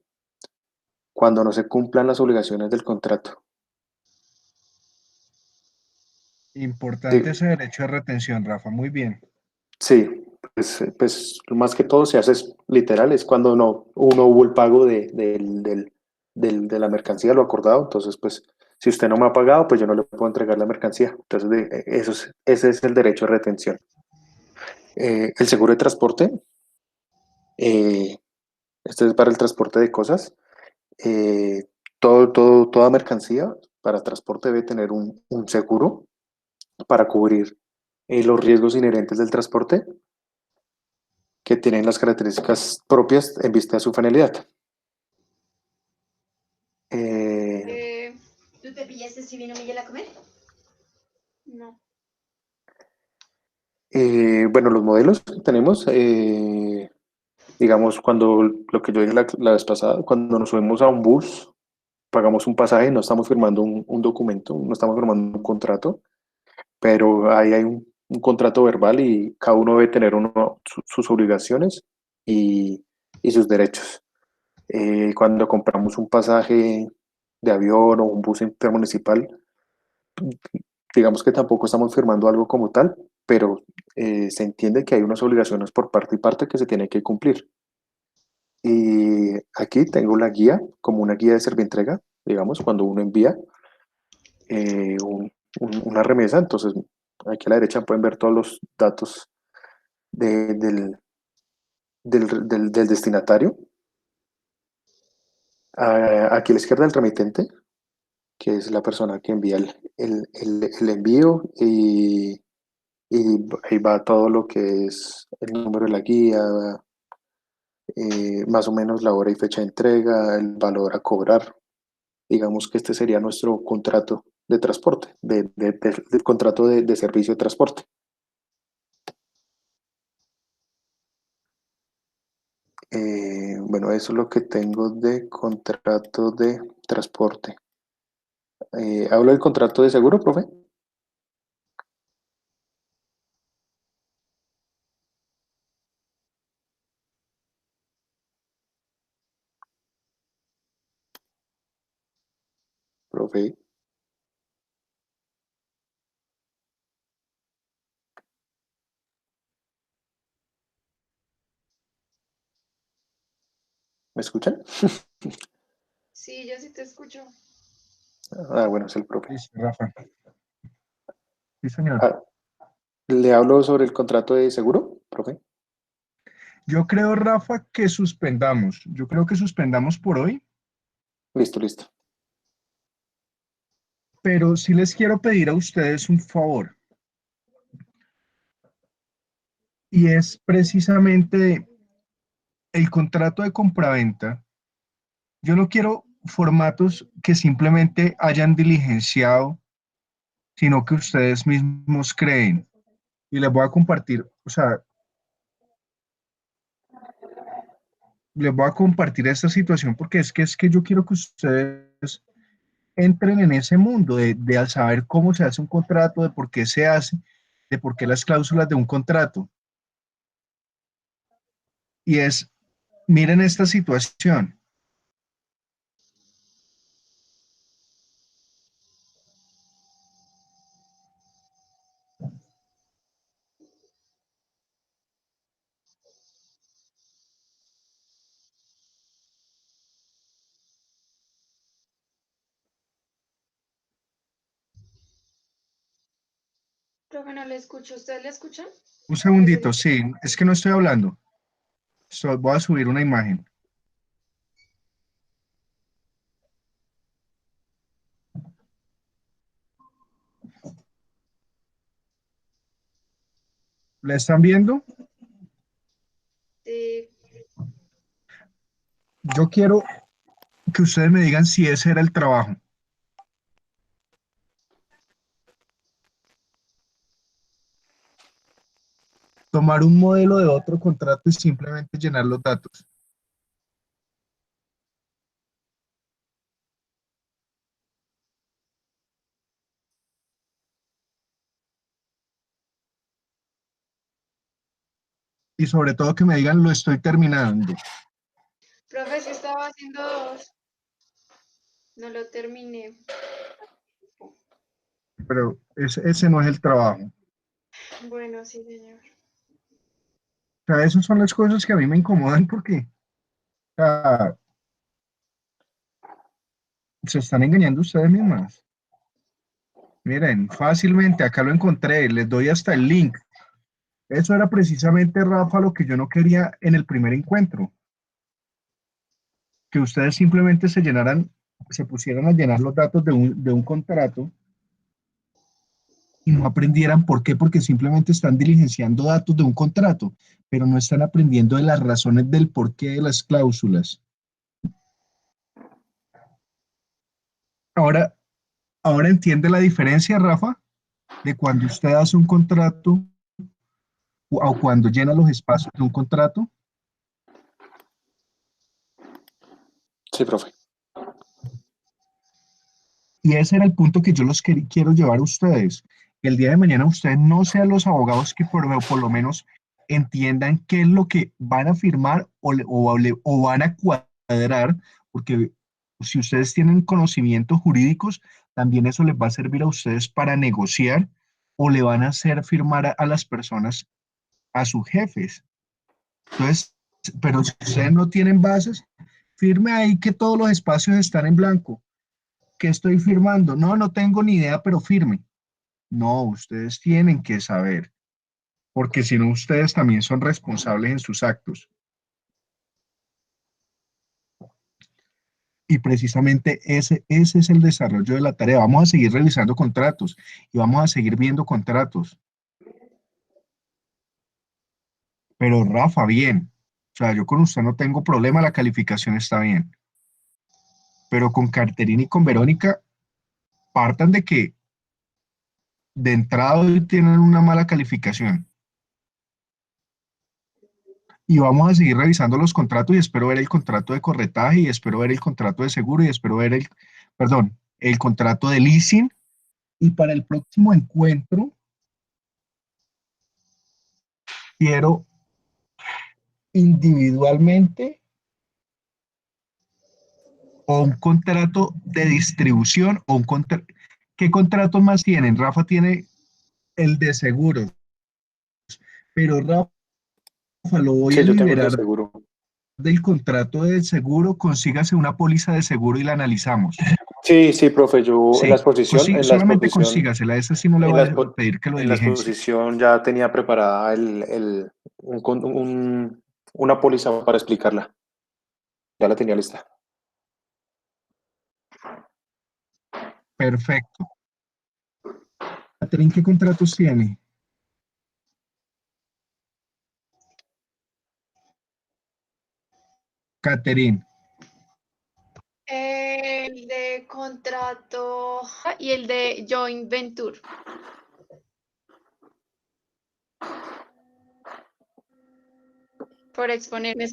cuando no se cumplan las obligaciones del contrato. Importante De- ese derecho de retención, Rafa. Muy bien. sí, pues más que todo se hace literal, es cuando uno hubo el pago de la mercancía, lo acordado, entonces pues si usted no me ha pagado, pues yo no le puedo entregar la mercancía. Entonces ese es el derecho de retención. El seguro de transporte, eh, este es para el transporte de cosas. Eh, toda mercancía para transporte debe tener un seguro para cubrir los riesgos inherentes del transporte que tienen las características propias en vista de su finalidad. Eh, Eh, ¿Tú te pillaste si vino Miguel a comer? no. bueno, los modelos que tenemos, digamos, cuando lo que yo dije la vez pasada, cuando nos subimos a un bus, pagamos un pasaje, no estamos firmando un documento, no estamos firmando un contrato, pero ahí hay un contrato verbal y cada uno debe tener sus obligaciones y, y sus derechos. Cuando compramos un pasaje de avión o un bus intermunicipal, digamos que tampoco estamos firmando algo como tal, pero se entiende que hay unas obligaciones por parte y parte que se tienen que cumplir. Y aquí tengo la guía, como una guía de servientrega, digamos, cuando uno envía una remesa, entonces aquí a la derecha pueden ver todos los datos del destinatario. Aquí a la izquierda el remitente, que es la persona que envía el envío y ahí va todo lo que es el número de la guía, más o menos la hora y fecha de entrega, el valor a cobrar. Digamos que este sería nuestro contrato de transporte, del contrato de servicio de transporte. Bueno, eso es lo que tengo de contrato de transporte. ¿Hablo del contrato de seguro, profe? Profe, ¿me escuchan? Sí, yo sí te escucho. Bueno, es el profe. Listo, Rafa. Sí, señor. Ah, ¿le hablo sobre el contrato de seguro, profe? Yo creo, Rafa, que suspendamos. Yo creo que suspendamos por hoy, Listo, listo. pero sí les quiero pedir a ustedes un favor, y es precisamente el contrato de compraventa. Yo no quiero formatos que simplemente hayan diligenciado, sino que ustedes mismos creen. Y les voy a compartir, o sea, les voy a compartir esta situación porque es que yo quiero que ustedes entren en ese mundo de al saber cómo se hace un contrato, de por qué se hace, de por qué las cláusulas de un contrato. Y es, miren esta situación. Creo que no le escucho. ¿Ustedes le escuchan? Un Pues yo segundito, sí te sí, escucho. es que no estoy hablando. Voy a subir una imagen. ¿La están viendo? Sí, Yo quiero que ustedes me digan si ese era el trabajo. tomar un modelo de otro contrato y simplemente llenar los datos. Y sobre todo que me digan, lo estoy terminando. Profe, si estaba haciendo dos, no lo terminé. Pero ese no es el trabajo. Bueno, sí, señor. O sea, esas son las cosas que a mí me incomodan porque o sea, se están engañando ustedes mismas. Miren, fácilmente, acá lo encontré, les doy hasta el link. Eso era precisamente, Rafa, lo que yo no quería en el primer encuentro, que ustedes simplemente se pusieran a llenar los datos de un contrato y no aprendieran por qué, porque simplemente están diligenciando datos de un contrato, pero no están aprendiendo de las razones del porqué de las cláusulas. Ahora, ahora entiende la diferencia, Rafa, de cuando usted hace un contrato o cuando llena los espacios de un contrato. Sí, profe. Y ese era el punto que yo quiero llevar a ustedes. Que el día de mañana ustedes no sean los abogados que por lo menos entiendan qué es lo que van a firmar o van a cuadrar, porque si ustedes tienen conocimientos jurídicos, también eso les va a servir a ustedes para negociar o le van a hacer firmar a las personas, a sus jefes. Entonces, pero si ustedes no tienen bases, firme ahí que todos los espacios están en blanco. ¿Qué estoy firmando? No, no tengo ni idea, pero firme. No, ustedes tienen que saber, porque si no, ustedes también son responsables en sus actos. Y precisamente ese es el desarrollo de la tarea. Vamos a seguir revisando contratos y vamos a seguir viendo contratos. Pero Rafa, bien. O sea, yo con usted no tengo problema, la calificación está bien. Pero con Carterina y con Verónica, partan de que de entrada hoy tienen una mala calificación. Y vamos a seguir revisando los contratos y espero ver el contrato de corretaje y espero ver el contrato de seguro y espero ver el contrato de leasing. Y para el próximo encuentro quiero individualmente o un contrato de distribución o un contrato. ¿Qué contratos más tienen? Rafa tiene el de seguros, pero Rafa lo voy Sí, a yo tengo el de liberar seguro. del contrato de seguro, consígase una póliza de seguro y la analizamos. Sí, sí, profe, yo Sí, solamente consígasela, esa sí no le va a pedir que lo en la diligencie. exposición ya tenía preparada una póliza para explicarla. Ya la tenía lista. Perfecto. Catherine, ¿qué contratos tiene? Catherine, El de contrato y el de joint venture. Por exponerme. ¿Me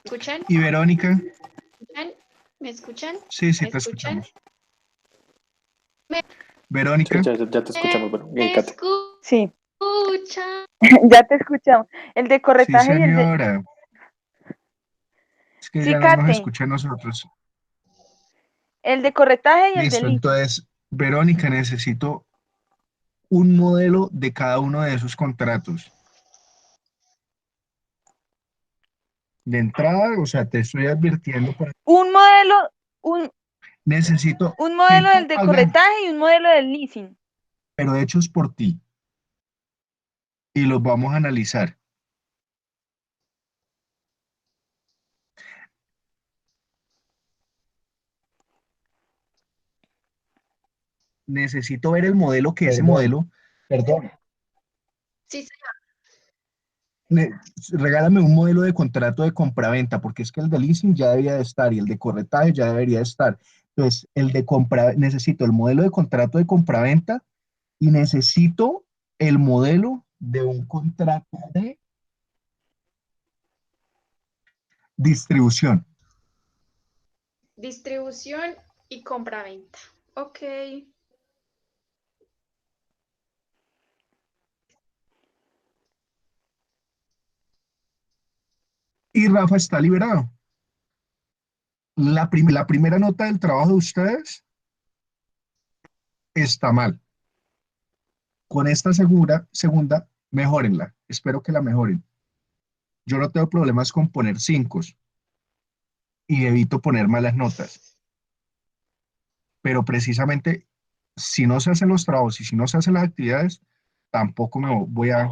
escuchan? ¿y Verónica? ¿Me escuchan? Sí, sí, ¿Me te escuchan? escuchamos. ¿Me Sí, Verónica, ya te escuchamos, bueno, Kate. Sí, escuchan? ya te escuchamos. El de sí, corretaje y el de... señora. Es que Sí, ya no nos Kate. escucha a nosotros. El de corretaje y el de Listo, leasing. entonces, Verónica, necesito un modelo de cada uno de esos contratos. De entrada, o sea, te estoy advirtiendo, Un modelo, un, necesito un que modelo tú del de hagas, corretaje y un modelo del leasing. pero hechos por ti, y los vamos a analizar. Necesito ver el modelo ese modelo, perdón, Sí, señor. ne- regálame un modelo de contrato de compraventa, porque es que el de leasing ya debería de estar y el de corretaje ya debería de estar. Entonces, necesito el modelo de contrato de compraventa y necesito el modelo de un contrato de distribución. Distribución y compra-venta. Ok. Y Rafa está liberado. La primera nota del trabajo de ustedes está mal. Con esta segunda, mejórenla. Espero que la mejoren. Yo no tengo problemas con poner 5 y evito poner malas notas. Pero precisamente, si no se hacen los trabajos y si no se hacen las actividades, tampoco me voy a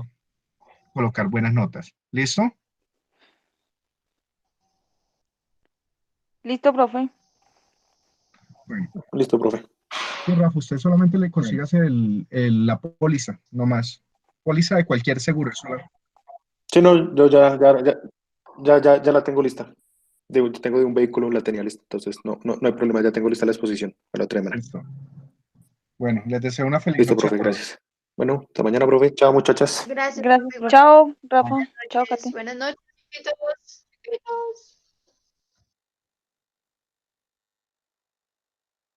colocar buenas notas. ¿Listo? Listo, profe. Bueno. Listo, profe. Sí, Rafa, usted solamente le consigas la póliza, no más. Póliza de cualquier seguro. Sí, no, yo ya la tengo lista. Tengo de un vehículo, la tenía lista, entonces no hay problema, ya tengo lista la exposición para la otra semana. Listo. Bueno, les deseo una feliz Listo, noche a profe, todos. gracias. Bueno, hasta mañana, profe. Chao, muchachas. Gracias. Gracias. profe. Chao, Rafa. Chao, Kate. Buenas noches. Buenas noches.